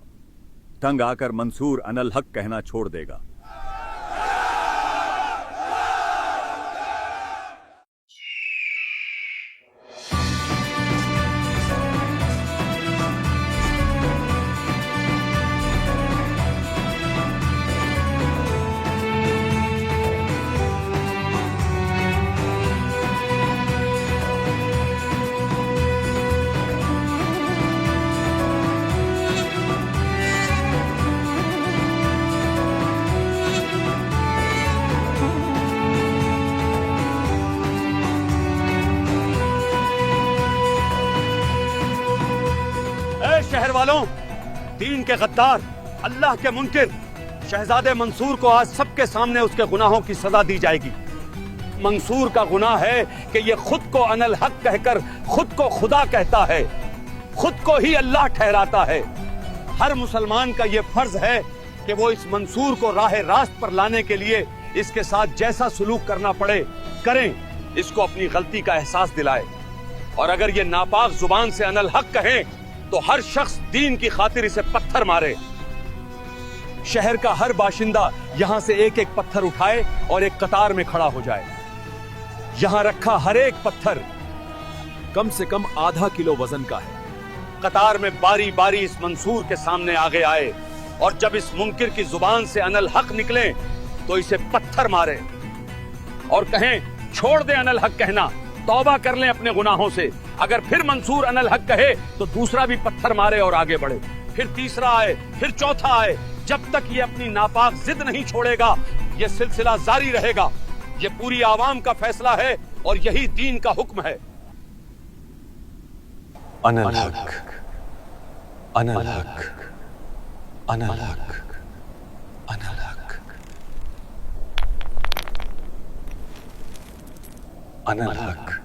तंग आकर मंसूर अनल हक कहना छोड़ देगा। शहर वालों, दीन के गद्दार, अल्लाह के मुनकिर शहजादे मंसूर को आज सबके सामने उसके गुनाहों की सजा दी जाएगी। मंसूर का गुनाह है कि ये खुद को अनल हक कहकर खुद को खुदा कहता है, खुद को ही अल्लाह ठहराता है। हर मुसलमान का ये फर्ज है कि वो इस मंसूर को राह रास्त पर लाने के लिए इसके साथ जैसा सुलूक करना पड़े करें, इसको अपनी गलती का एहसास दिलाए। और अगर ये नापाक जुबान से अनल हक कहें तो हर शख्स दीन की खातिर इसे पत्थर मारे। शहर का हर बाशिंदा यहां से एक एक पत्थर उठाए और एक कतार में खड़ा हो जाए। यहां रखा हर एक पत्थर कम से कम आधा किलो वजन का है। कतार में बारी बारी इस मंसूर के सामने आगे आए और जब इस मुनकिर की जुबान से अनल हक निकले तो इसे पत्थर मारे और कहें छोड़ दे अनल हक कहना, तौबा कर लें अपने गुनाहों से। अगर फिर मंसूर अनल हक कहे तो दूसरा भी पत्थर मारे और आगे बढ़े। फिर तीसरा आए, फिर चौथा आए। जब तक ये अपनी नापाक जिद नहीं छोड़ेगा ये सिलसिला जारी रहेगा। ये पूरी आवाम का फैसला है और यही दीन का हुक्म है। अनल हक, अनल हक, अनल हक, अनल हक, अनल हक।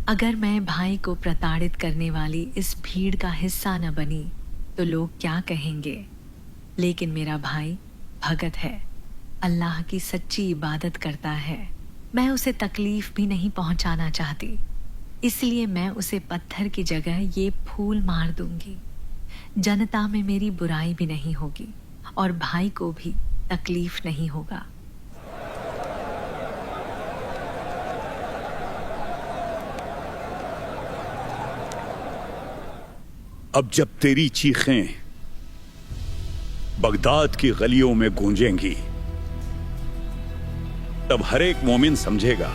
अगर मैं भाई को प्रताड़ित करने वाली इस भीड़ का हिस्सा न बनी तो लोग क्या कहेंगे, लेकिन मेरा भाई भगत है, अल्लाह की सच्ची इबादत करता है। मैं उसे तकलीफ भी नहीं पहुंचाना चाहती, इसलिए मैं उसे पत्थर की जगह ये फूल मार दूंगी। जनता में मेरी बुराई भी नहीं होगी और भाई को भी तकलीफ नहीं होगा। अब जब तेरी चीखें बगदाद की गलियों में गूंजेंगी, तब हर एक मोमिन समझेगा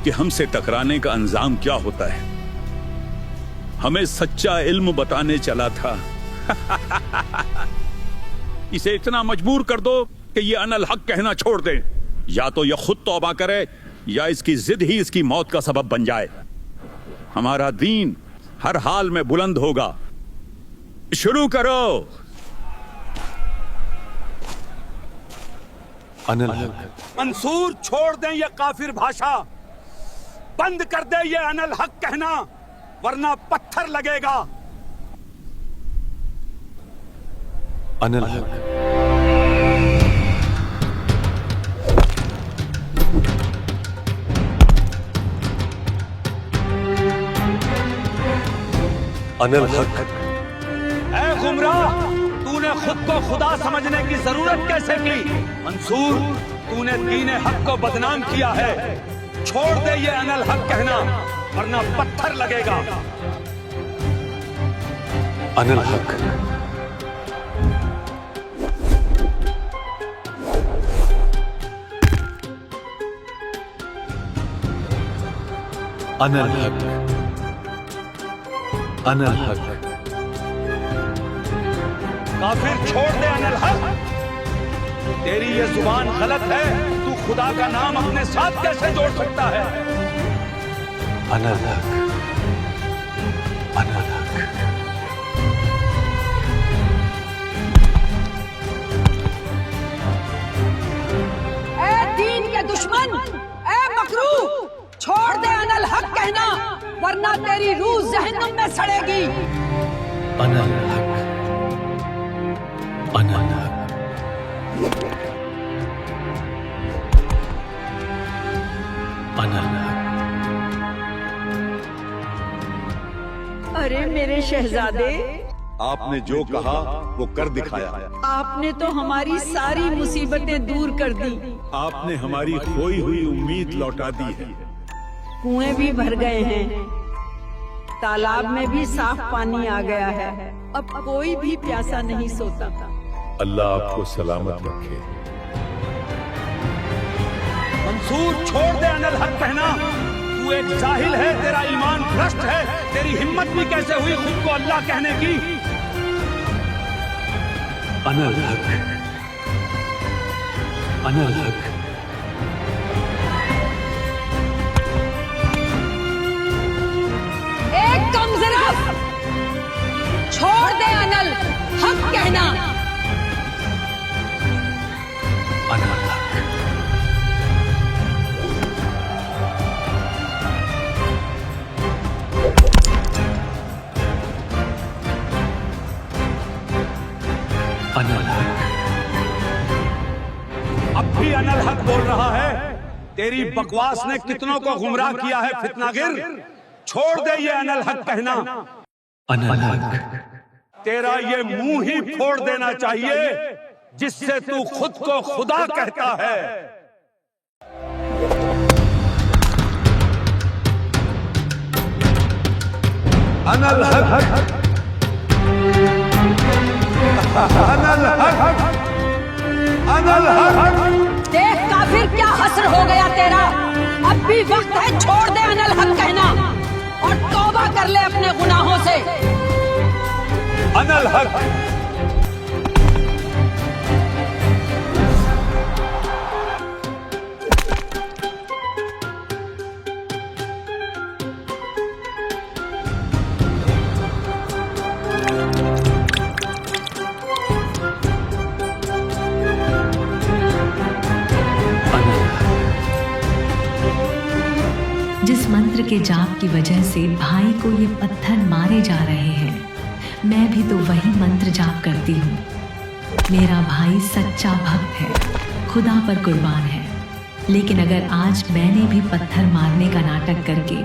कि हमसे टकराने का अंजाम क्या होता है। हमें सच्चा इल्म बताने चला था। इसे इतना मजबूर कर दो कि ये अनल हक कहना छोड़ दे। या तो यह खुद तौबा करे या इसकी जिद ही इसकी मौत का सबब बन जाए। हमारा दीन हर हाल में बुलंद होगा। शुरू करो। अनल हक। मंसूर, छोड़ दें ये काफिर भाषा, बंद कर दे ये अनल हक कहना, वरना पत्थर लगेगा। अनल हक। अनल हक। ऐ गुमराह, तूने खुद को खुदा समझने की जरूरत कैसे की? मंसूर, तूने दीन हक को बदनाम किया है। छोड़ दे ये अनल हक कहना, वरना पत्थर लगेगा। अनल हक। अनल हक। अनल हक। काफिर, छोड़ दे अनल हक। तेरी ये जुबान गलत है। तू खुदा का नाम अपने साथ कैसे जोड़ सकता है? अनल हक। अनल हक। ए दीन के दुश्मन, ए मकरू, छोड़ दे अनल हक कहना, वरना तेरी रूह जहन्नुम में सड़ेगी। अनल हक। अनल हक। अनल हक। अरे मेरे शहजादे, आपने जो कहा वो कर दिखाया। आपने तो हमारी सारी मुसीबतें दूर कर दी। आपने हमारी खोई हुई उम्मीद लौटा दी है। कुएं भी भर गए हैं, तालाब में भी साफ पानी आ गया है। अब कोई भी प्यासा नहीं सोता। अल्लाह आपको सलामत रखे। मंसूर, छोड़ दे अनल हक कहना। तू एक जाहिल है, तेरा ईमान भ्रष्ट है। तेरी हिम्मत भी कैसे हुई खुद को अल्लाह कहने की? अनल हक। अनल हक। एक कम ज़िराफ, छोड़ दे अनल हक कहना। अनल हक। अनल हक। अब भी अनल हक बोल रहा है। तेरी बकवास ने कितनों को गुमराह किया है फितनागिर। छोड़ दे ये अनल हक कहना। अनल हक। तेरा ये मुंह ही फोड़ देना चाहिए जिससे तू खुद को खुदा कहता है। अनल हक। अनल हक। अनल हक। देख काफिर, क्या हस्र हो गया तेरा। अब भी वक्त है, छोड़ दे अनल हक कहना और तौबा कर ले अपने गुनाहों से। अनल हक। जिस मंत्र के जाप की वजह से भाई को ये पत्थर मारे जा रहे हैं, मैं भी तो वही मंत्र जाप करती हूँ। मेरा भाई सच्चा भक्त है, खुदा पर कुर्बान है। लेकिन अगर आज मैंने भी पत्थर मारने का नाटक करके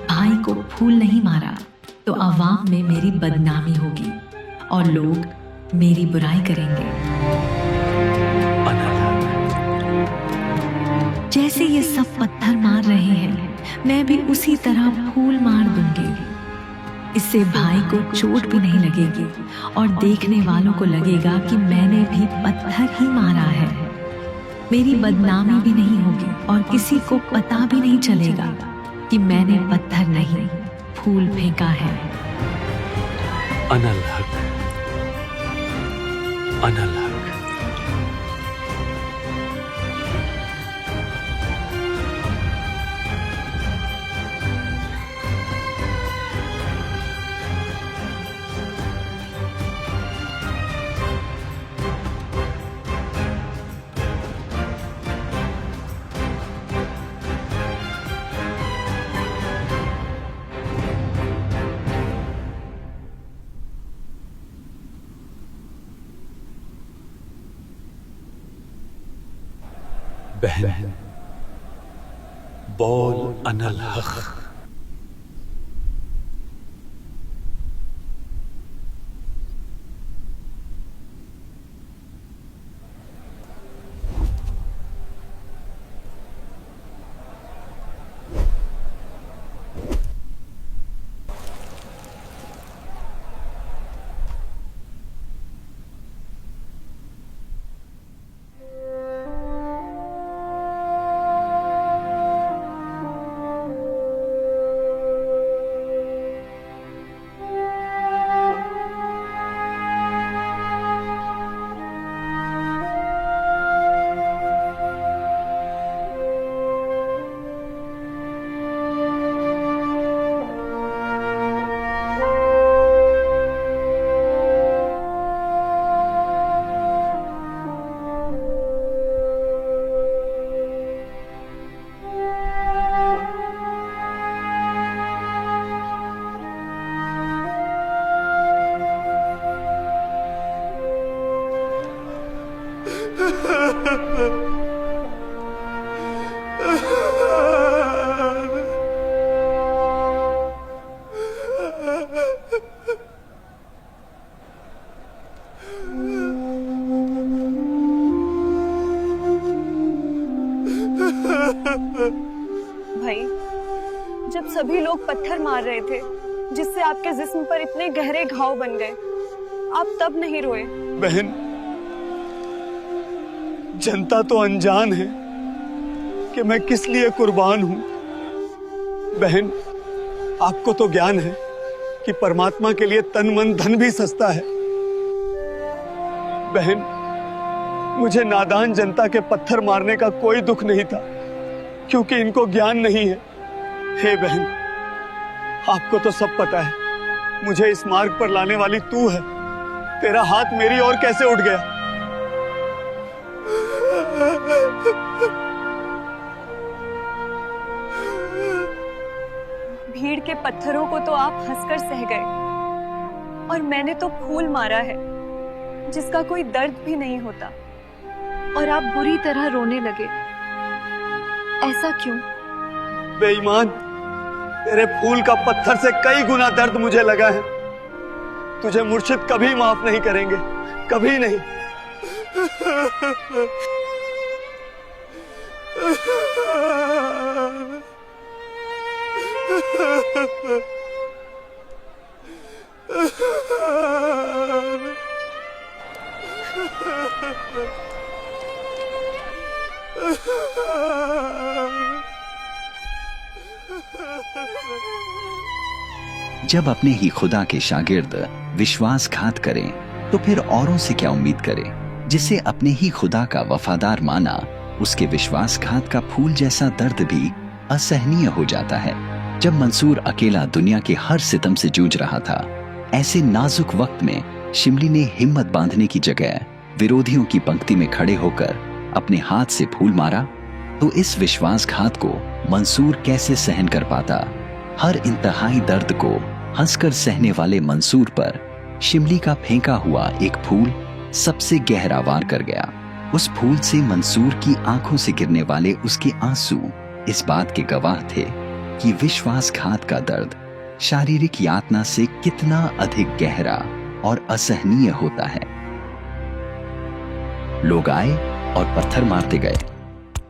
भाई को फूल नहीं मारा, तो अवाम में मेरी बदनामी होगी और लोग मेरी बुराई करेंगे। जैसे ये सब पत्थर मार रहे हैं, मैं भी उसी तरह फूल मार दूंगी। इससे भाई को चोट भी नहीं लगेगी और देखने वालों को लगेगा कि मैंने भी पत्थर ही मारा है। मेरी बदनामी भी नहीं होगी और किसी को पता भी नहीं चलेगा कि मैंने पत्थर नहीं, फूल फेंका है। अनल हक, अनल हक। बहन, बोल अनल हक। भाई, जब सभी लोग पत्थर मार रहे थे जिससे आपके जिस्म पर इतने गहरे घाव बन गए, आप तब नहीं रोए? बहन, जनता तो अनजान है कि मैं किस लिए कुर्बान हूं। बहन, आपको तो ज्ञान है कि परमात्मा के लिए तन मन धन भी सस्ता है। बहन, मुझे नादान जनता के पत्थर मारने का कोई दुख नहीं था, क्योंकि इनको ज्ञान नहीं है। हे बहन, आपको तो सब पता है, मुझे इस मार्ग पर लाने वाली तू है। तेरा हाथ मेरी ओर कैसे उठ गया? भीड़ के पत्थरों को तो आप हंसकर सह गए, और मैंने तो फूल मारा है जिसका कोई दर्द भी नहीं होता, और आप बुरी तरह रोने लगे। ऐसा क्यों? बेईमान, तेरे फूल का पत्थर से कई गुना दर्द मुझे लगा है। तुझे मुर्शिद कभी माफ नहीं करेंगे, कभी नहीं। जब अपने ही खुदा के शागिर्द विश्वासघात करें तो फिर औरों से क्या उम्मीद करें। जिसे अपने ही खुदा का वफादार माना, उसके विश्वासघात का फूल जैसा दर्द भी असहनीय हो जाता है। जब मंसूर अकेला दुनिया के हर सितम से जूझ रहा था, ऐसे नाजुक वक्त में शिमली ने हिम्मत बांधने की जगह विरोधियों की पंक्ति में खड़े होकर अपने हाथ से फूल मारा, तो इस विश्वासघात को मंसूर कैसे सहन कर पाता। हर इंतहाई दर्द को हंसकर सहने वाले मंसूर पर शिमली का फेंका हुआ एक फूल सबसे गहरा वार कर गया। उस फूल से मंसूर की आंखों से गिरने वाले उसके आंसू इस बात के गवाह थे कि विश्वासघात का दर्द शारीरिक यातना से कितना अधिक गहरा और असहनीय होता है। लोग आए और पत्थर मारते गए।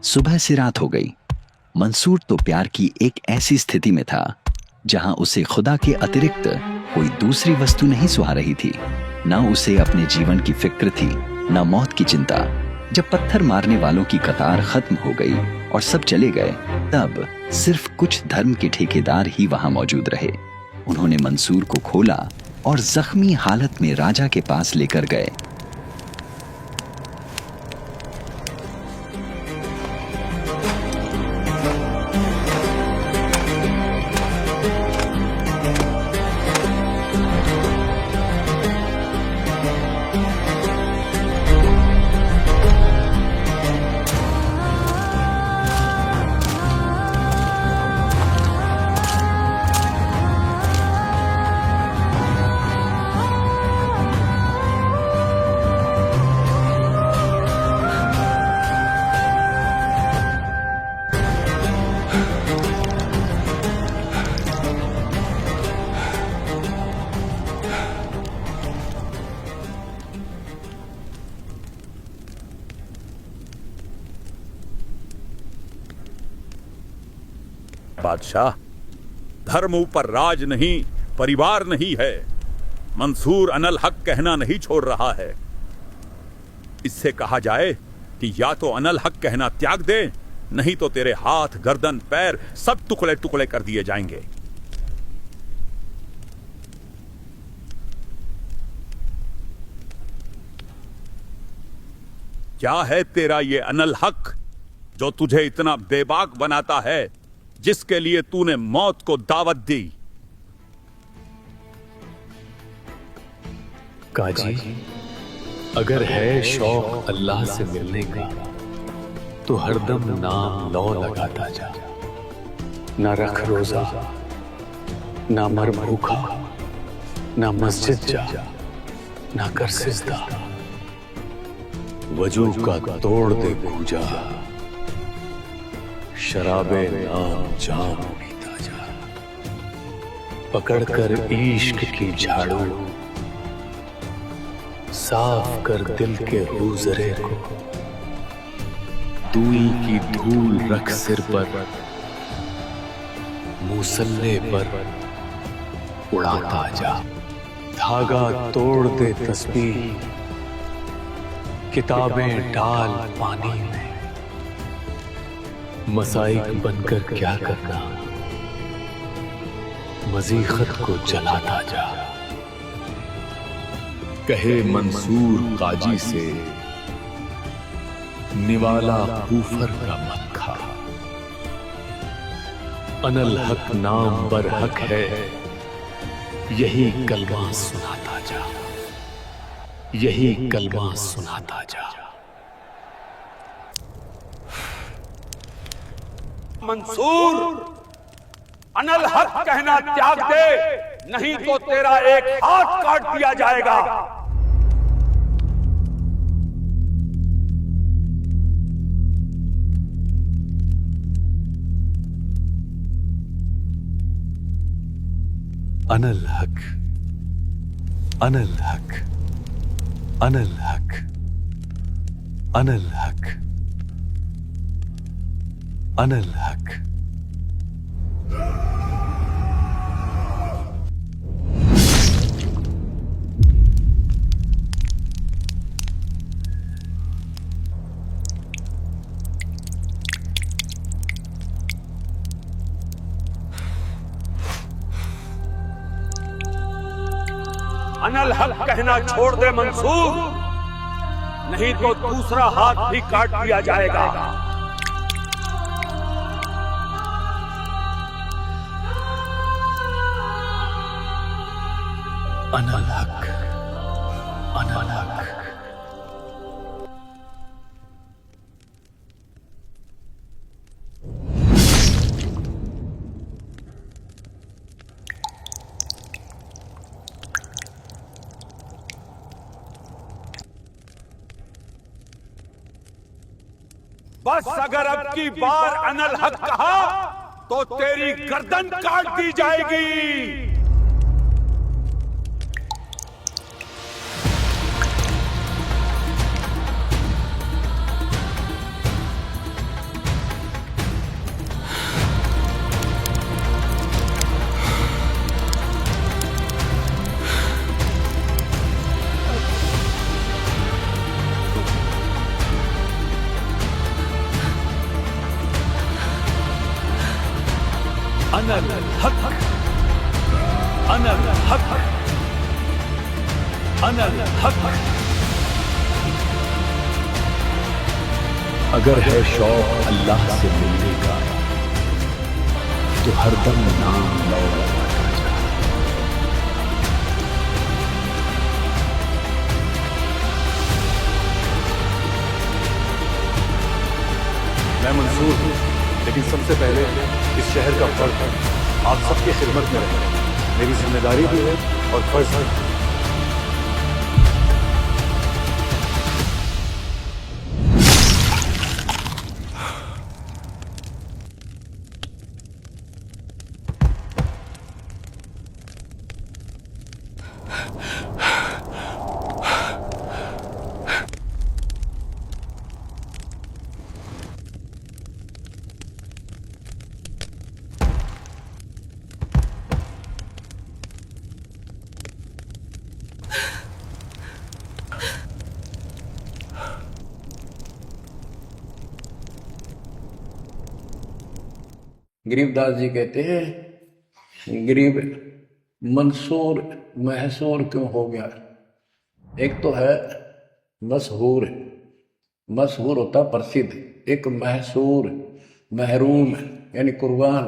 सुबह से रात हो गई। मंसूर तो प्यार की एक ऐसी स्थिति में था जहां उसे खुदा के अतिरिक्त कोई दूसरी वस्तु नहीं सुहा रही थी। न उसे अपने जीवन की फिक्र थी, न मौत की चिंता। जब पत्थर मारने वालों की कतार खत्म हो गई और सब चले गए, तब सिर्फ कुछ धर्म के ठेकेदार ही वहां मौजूद रहे। उन्होंने मंसूर को खोला और जख्मी हालत में राजा के पास लेकर गए। बादशाह, धर्म ऊपर राज नहीं, परिवार नहीं है। मंसूर अनल हक कहना नहीं छोड़ रहा है। इससे कहा जाए कि या तो अनल हक कहना त्याग दे, नहीं तो तेरे हाथ, गर्दन, पैर सब टुकड़े टुकड़े कर दिए जाएंगे। क्या है तेरा ये अनल हक जो तुझे इतना बेबाक बनाता है, जिसके लिए तूने मौत को दावत दी? काजी, अगर है शौक अल्लाह से मिलने का, तो हरदम नाम लो लगाता जा। ना रख रोजा, ना मर भूखा, ना मस्जिद जा, ना कर सिजदा। वजू का तोड़ दे पूजा, शराबे नाम जाम पीता जा। पकड़कर इश्क की झाड़ू, साफ कर दिल के हुजरे को। दूई की धूल रख सिर पर, मुसल्ले पर उड़ाता जा। धागा तोड़ दे तस्बीह, किताबें डाल पानी में। मसाइक बनकर क्या करना, मजीखत को जलाता जा। कहे मंसूर काजी से, निवाला कूफर का मत खा। अनल हक नाम बर हक है, यही कलमा सुनाता जा, यही कलमा सुनाता जा। मंसूर, अनल हक कहना त्याग दे, नहीं तो तेरा एक हाथ काट दिया जाएगा। अनल हक, अनल हक, अनल हक, अनल हक, अनल हक। अनल हक कहना छोड़ दे मंसूर, नहीं तो दूसरा हाथ भी काट दिया जाएगा। अनल हक, अनल हक। बस अगर अब की बार अनल हक कहा तो तेरी गर्दन काट दी जाएगी। अनल हक, अनल हक, अनल हक। अगर है शौक अल्लाह से मिलने का तो हरदम नाम लो लगाता जा। मैं मंसूर हूँ, लेकिन सबसे पहले इस शहर का फर्ज आप सबकी खिदमत में है। मेरी जिम्मेदारी भी है और फर्ज है। गरीबदास जी कहते हैं, गरीब मंसूर महसूर क्यों हो गया। एक तो है मशहूर, मशहूर होता प्रसिद्ध, एक महसूर महरूम यानी कुर्बान।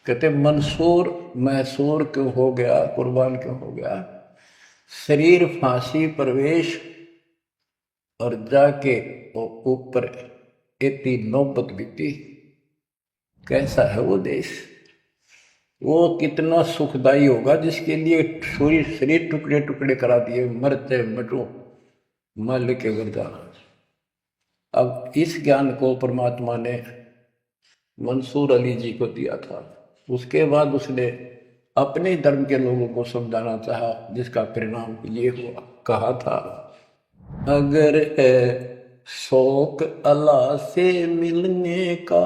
कहते मंसूर महसूर क्यों हो गया, कुर्बान क्यों हो गया। शरीर फांसी प्रवेश और जाके ऊपर इतनी नौबत बीती। कैसा है वो देश, वो कितना सुखदाई होगा जिसके लिए शरीर टुकड़े टुकड़े करा दिए, मरते मटो मालिक के वरदान। अब इस ज्ञान को परमात्मा ने मंसूर अली जी को दिया था। उसके बाद उसने अपने धर्म के लोगों को समझाना चाहा, जिसका परिणाम ये हुआ। कहा था, अगर है शौक अल्लाह से मिलने का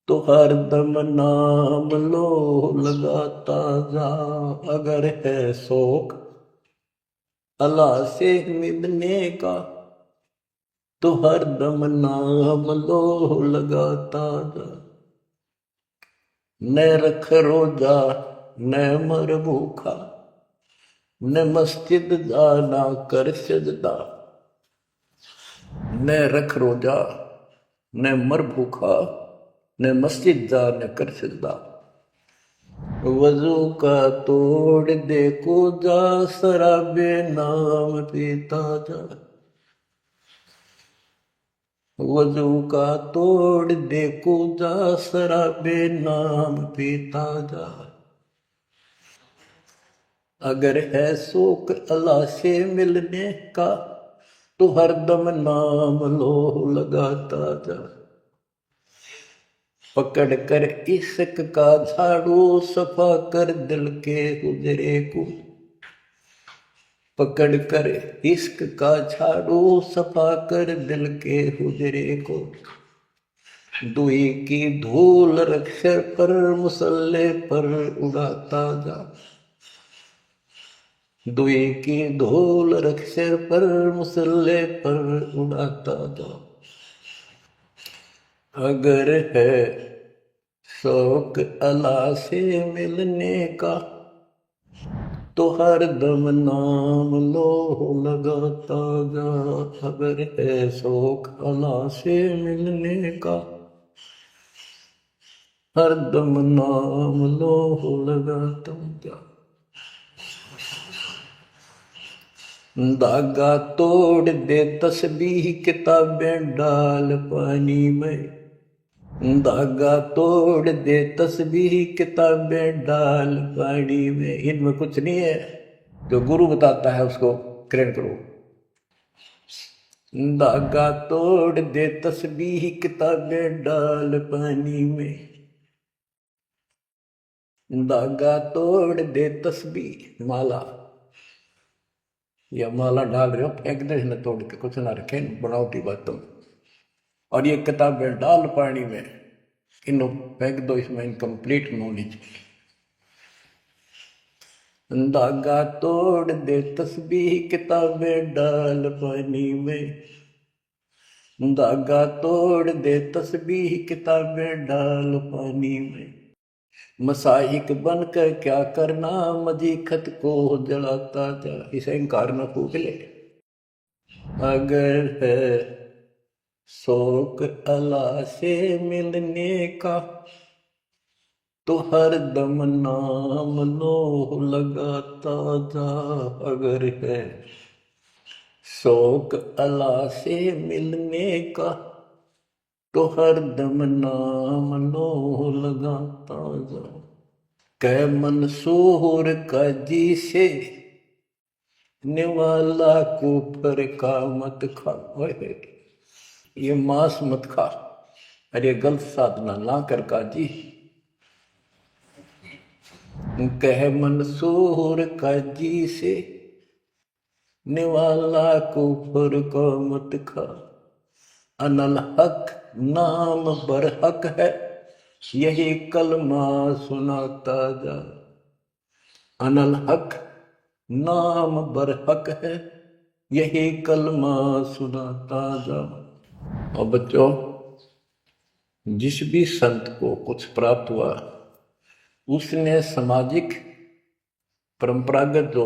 तो हर दम नाम लो लगाता जा। अगर है शौक अल्लाह से मिलने का तो हर दम नाम लो लगाता जा। न रख रोजा न मर भूखा, न मस्जिद जा ना कर सजदा। न रख रोजा न मर भूखा, न मस्जिद जा न कर सजदा। वजू का तोड़ देखो जा, शराबे नाम पीता जा। वजू का तोड़ देखो जा, शराबे नाम पीता जा। अगर है शौक अल्लाह से मिलने का तो हरदम नाम लो लगाता जा। पकड़ कर इश्क का झाड़ू सफा कर दिल के हुजरे को। पकड़ कर इश्क का झाड़ू सफा कर दिल के हुजरे को। दुई की धूल रख सिर पर मुसल्ले पर उड़ाता जा। दुई की धूल रख सिर पर मुसल्ले पर उड़ाता जा। अगर है शौक अल्लाह से मिलने का तो हर दम नाम लो लगाता जा, अगर है शौक अल्लाह से मिलने का, हर दम नाम लो लगाता जा। धागा तोड़ दे तस्बीह किताबें डाल पानी में, धागा तोड़ दे तस्बीह किताबें डाल पानी में। इनमें कुछ नहीं है, जो गुरु बताता है उसको ग्रहण करो। धागा तोड़ दे तस्बीह किताबें डाल पानी में, धागा तोड़ दे तस्बीह माला, या माला डाल रहे हो फेंक दे इसने तोड़ के, कुछ ना रखे बनावटी बातों। और ये किताबें डाल पानी में, इनको फेंक दो, इसमें इनकम्प्लीट नॉलेज। धागा तोड़ दे तस्बीह किताबें डाल पानी में, धागा तोड़ दे तस्बीह किताबें डाल पानी में। मसाइक बनकर क्या करना, मजीखत को जलाता जा, इसे इंकार न फूक ले। अगर है शौक अल्लाह से मिलने का, तो हर दम नाम लो लगाता जा, अगर है शौक अल्लाह से मिलने का, तो हर दम नाम लो लगाता जा। कै मंसूर का जी से निवाला कुफर का मत खा, ये मांस मत खा, अरे गलत साधना ना कर काजी। कह मंसूर का जी से निवाला कुफर का मत खा, अनल हक नाम बरहक है, यही कलमा सुनाता जा। अनल हक नाम बरहक है, यही कलमा सुनाता जा। और बच्चों, जिस भी संत को कुछ प्राप्त हुआ, उसने सामाजिक परंपरागत जो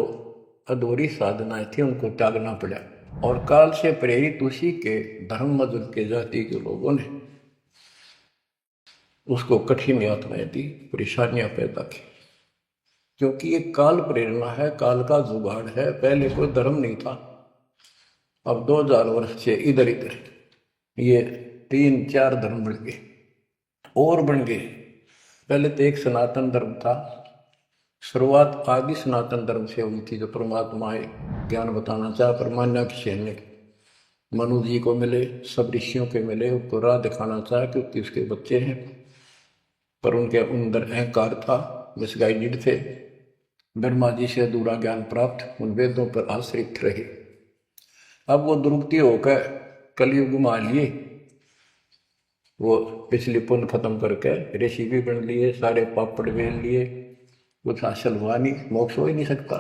अधूरी साधनाएं थी उनको त्यागना पड़ा, और काल से प्रेरित उसी के धर्म मजहब के जाति के लोगों ने उसको कठिन यातनाएं दी, परेशानियां पैदा की। क्योंकि ये काल प्रेरणा है, काल का जुगाड़ है। पहले कोई धर्म नहीं था, अब 2000 वर्ष से इधर इधर ये 3-4 धर्म बढ़ गए और बन गए। पहले तो एक सनातन धर्म था, शुरुआत आदि सनातन धर्म से हुई थी, जो परमात्मा ज्ञान बताना चाहा, परमान्या की सेने मनु जी को मिले, सब ऋषियों के मिले, उनको राह दिखाना चाहा क्योंकि उसके बच्चे हैं, पर उनके अंदर अहंकार था, मिसगाइडेड थे। ब्रह्मा जी से अधूरा ज्ञान प्राप्त, उन वेदों पर आश्रित रहे। अब वो दुरुक्ति होकर कलयुग में आ लिए, वो पिछली पुण्य खत्म करके ऋषि भी बन लिए, सारे पापड़ बेल लिए, कुछ हासिल हुआ नहीं, मोक्ष हो ही नहीं सकता।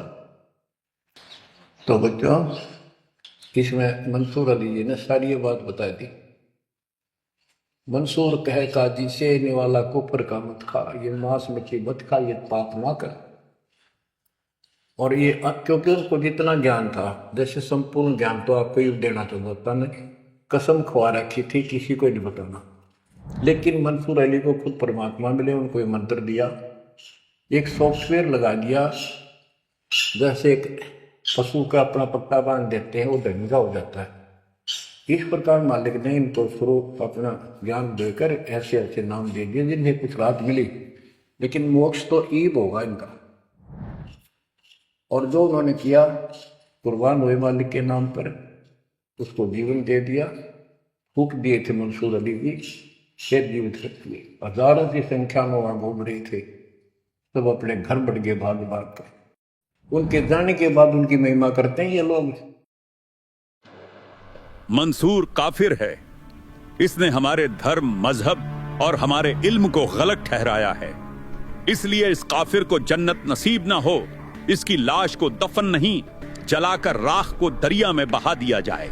तो बच्चों, इसमें मंसूर अली जी ने सारी ये बात बता दी। मंसूर कहे काजी से निवाला कुफर का मत खा, ये मांस मछली मत खा, ये पाप ना कर। और ये क्योंकि उनको जितना ज्ञान था, जैसे संपूर्ण ज्ञान तो आपको ही देना चाहता ना, कसम खवा रखी थी किसी को नहीं बताना। लेकिन मंसूर अली को खुद परमात्मा मिले, उनको ये मंत्र दिया, एक सॉफ्टवेयर लगा दिया, जैसे एक पशु का अपना पट्टा बांध देते हैं, वो धंधा हो जाता है। इस प्रकार मालिक ने इनको स्वरूप अपना ज्ञान देकर ऐसे ऐसे नाम दे दिए जिन्हें कुछ राहत मिली, लेकिन मोक्ष तो ईब होगा इनका। और जो उन्होंने किया, कुर्बान हुए मालिक के नाम पर, उसको जीवन दे दिया। फूक दिए थे मंसूर अली जी, फिर जीवित रख दिए। हजारों की संख्या में वहां घूम रहे थे, सब अपने घर बढ़ गए भाग भाग कर। उनके जाने के बाद उनकी महिमा करते हैं ये लोग। मंसूर काफिर है, इसने हमारे धर्म, मजहब और हमारे इल्म को गलत ठहराया है, इसलिए इस काफिर को जन्नत नसीब ना हो। इसकी लाश को दफन नहीं, जलाकर राख को दरिया में बहा दिया जाए।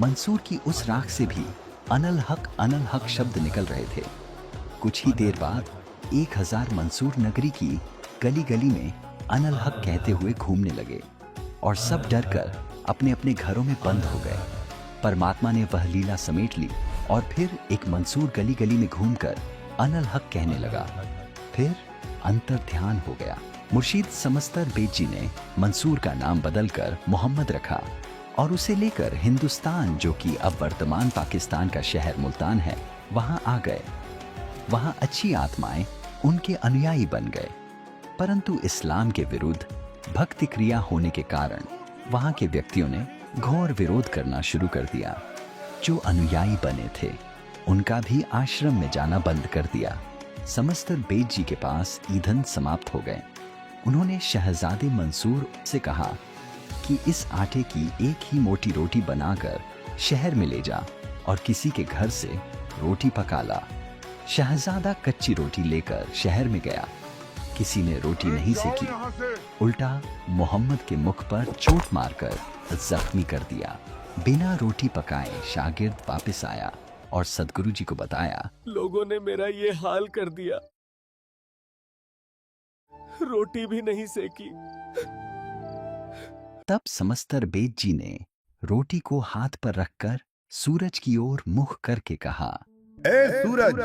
मंसूर की उस राख से भी अनल हक शब्द निकल रहे थे। कुछ ही देर बाद 1000 मंसूर नगरी की गली गली में अनल हक कहते हुए घूमने लगे और सब डरकर अपने अपने घरों में बंद हो गए। परमात्मा ने वह लीला समेट ली और फिर एक मंसूर गली गली में घूमकर अनल हक कहने लगा। फिर अंतर ध्यान हो गया। मुर्शीद समस्तर बेग जी ने मंसूर का नाम बदलकर मोहम्मद रखा और उसे लेकर हिंदुस्तान, जो कि अब वर्तमान पाकिस्तान का शहर मुल्तान है, वहां आ गए। वहां अच्छी आत्माएं उनके अनुयायी बन गए, परंतु इस्लाम के विरुद्ध भक्ति क्रिया होने के कारण वहां के व्यक्तियों ने घोर विरोध करना शुरू कर दिया। जो अनुयायी बने थे उनका भी आश्रम में जाना बंद कर दिया। समस्तर बेग जी के पास ईंधन समाप्त हो गए। उन्होंने शहजादे मंसूर से कहा कि इस आटे की एक ही मोटी रोटी बनाकर शहर में ले जा और किसी के घर से रोटी पका ला। शहजादा कच्ची रोटी लेकर शहर में गया। किसी ने रोटी नहीं सेकी, उल्टा मोहम्मद के मुख पर चोट मारकर जख्मी कर दिया। बिना रोटी पकाए शागिर्द वापस आया और सदगुरु जी को बताया, लोगों ने मेरा ये हाल कर दिया, रोटी भी नहीं सेकी। तब समस्तर बेग जी ने रोटी को हाथ पर रखकर सूरज की ओर मुख करके कहा, ए सूरज,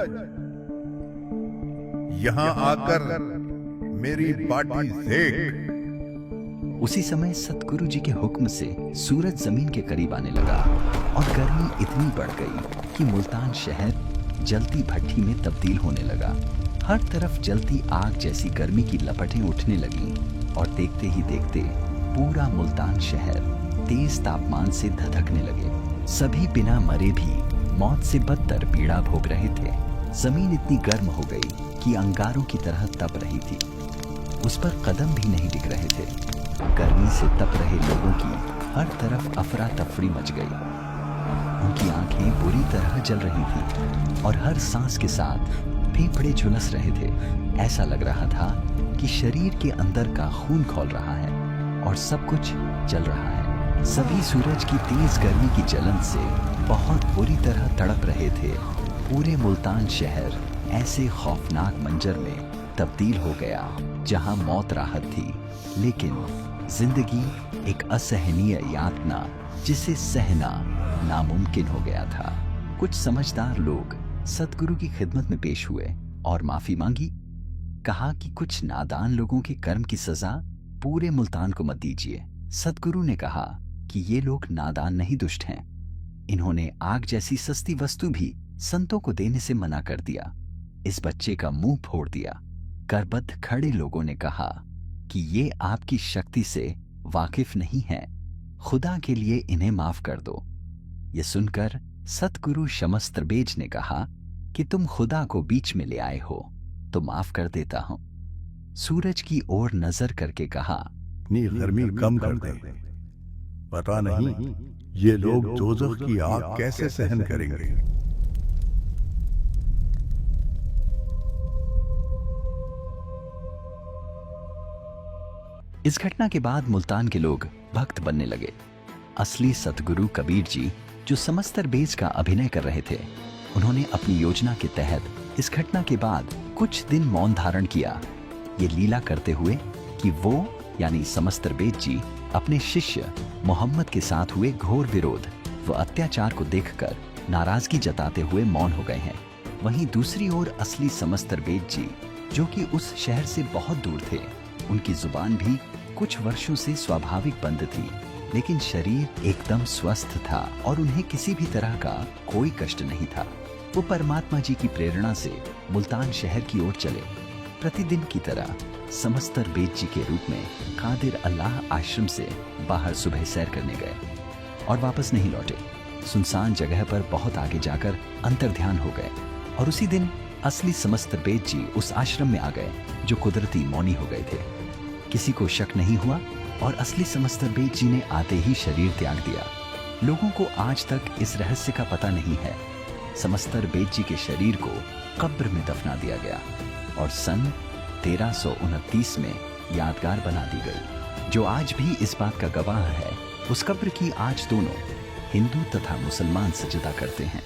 यहाँ आकर मेरी बाटी सेक। उसी समय सतगुरु जी के हुक्म से सूरज जमीन के करीब आने लगा और गर्मी इतनी बढ़ गई कि मुल्तान शहर जलती भट्टी में तब्दील होने लगा। हर तरफ जलती आग जैसी गर्मी की लपटें उठने लगी और देखते ही देखते पूरा मुल्तान शहर तेज तापमान से धधकने लगे। सभी बिना मरे भी मौत से बदतर पीड़ा भोग रहे थे। जमीन इतनी गर्म हो गई कि अंगारों की तरह तप रही थी। उस पर कदम भी नहीं टिक रहे थे। गर्मी से तप रहे लोगों की हर तरफ अफरा तफरी मच गई। उनकी आंखें बुरी तरह जल रही थी और हर सांस के साथ फेफड़े झुलस रहे थे। ऐसा लग रहा था कि शरीर के अंदर का खून खौल रहा है और सब कुछ जल रहा है। सभी सूरज की तेज गर्मी की जलन से बहुत बुरी तरह तड़प रहे थे। पूरे मुल्तान शहर ऐसे खौफनाक मंजर में तब्दील हो गया जहां मौत राहत थी, लेकिन जिंदगी एक असहनीय यातना जिसे सहना नामुमकिन हो गया था। कुछ समझदार लोग सतगुरु की खिदमत में पेश हुए और माफी मांगी। कहा कि कुछ नादान लोगों के कर्म की सजा पूरे मुल्तान को मत दीजिए। सतगुरु ने कहा कि ये लोग नादान नहीं, दुष्ट हैं। इन्होंने आग जैसी सस्ती वस्तु भी संतों को देने से मना कर दिया। इस बच्चे का मुंह फोड़ दिया। करबद्ध खड़े लोगों ने कहा कि ये आपकी शक्ति से वाकिफ नहीं है, खुदा के लिए इन्हें माफ कर दो। ये सुनकर सतगुरु शमस्त्रबेज ने कहा कि तुम खुदा को बीच में ले आए हो तो माफ कर देता हूं। सूरज की ओर नजर करके कहा, इतनी गर्मी कम कर दे। पता नहीं ये लोग दोज़ख की आग कैसे सहन करेंगे। इस घटना के बाद मुल्तान के लोग भक्त बनने लगे। असली सतगुरु कबीर जी जो समस्तर बेज का अभिनय कर रहे थे, उन्होंने अपनी योजना के तहत इस घटना के बाद कुछ दिन मौन धारण किया, ये लीला करते हुए कि वो यानी समस्तर बेज जी अपने शिष्य मोहम्मद के साथ हुए घोर विरोध व अत्याचार को देखकर नाराजगी जताते हुए मौन हो गए हैं। वहीं दूसरी ओर असली समस्तर बेज जी जो कि उस शहर से बहुत दूर थे, उनकी जुबान भी कुछ वर्षों से स्वाभाविक बंद थी, लेकिन शरीर एकदम स्वस्थ था और उन्हें किसी भी तरह का कोई कष्ट नहीं था। वो परमात्मा जी की प्रेरणा से मुल्तान शहर की ओर चले। प्रतिदिन की तरह समस्तर बेज जी के रूप में कादिर अल्लाह आश्रम से बाहर सुबह सैर करने गए और वापस नहीं लौटे। सुनसान जगह पर बहुत आगे जाकर अंतर्ध्यान हो गए और उसी दिन असली समस्तर बेज जी उस आश्रम में आ गए जो कुदरती मौनी हो गए थे। किसी को शक नहीं हुआ और असली समस्तर बेज जी ने आते ही शरीर त्याग दिया। लोगों को आज तक इस रहस्य का पता नहीं है। समस्तर बेज जी के शरीर को कब्र में दफना दिया गया और सन 1329 में यादगार बना दी गई, जो आज भी इस बात का गवाह है। उस कब्र की आज दोनों हिंदू तथा मुसलमान सजदा करते हैं।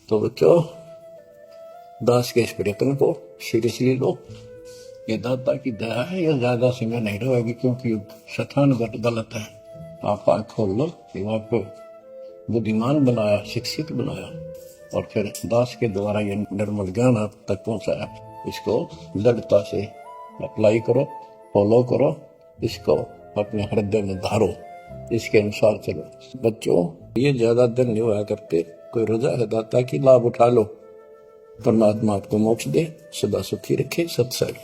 तो बच्चों, दास के इस प्रयत्न को सीरियसली लो। ये दाता की दया है, ये ज्यादा समय नहीं रहेगी, क्योंकि शैतान गलत है। आप आँख खोल लो, ये आपको बुद्धिमान बनाया, शिक्षित बनाया, और फिर दास के द्वारा ये निर्मल ज्ञान आप तक पहुंचाया। इसको दृढ़ता से अप्लाई करो, फॉलो करो, इसको अपने हृदय में धारो, इसके अनुसार चलो। बच्चों, ये ज्यादा दिन नहीं हुआ करते, कोई रजा है दाता की, लाभ उठा लो। परमात्मा आपको मोक्ष दे, सदा सुखी रखे। सत्संग।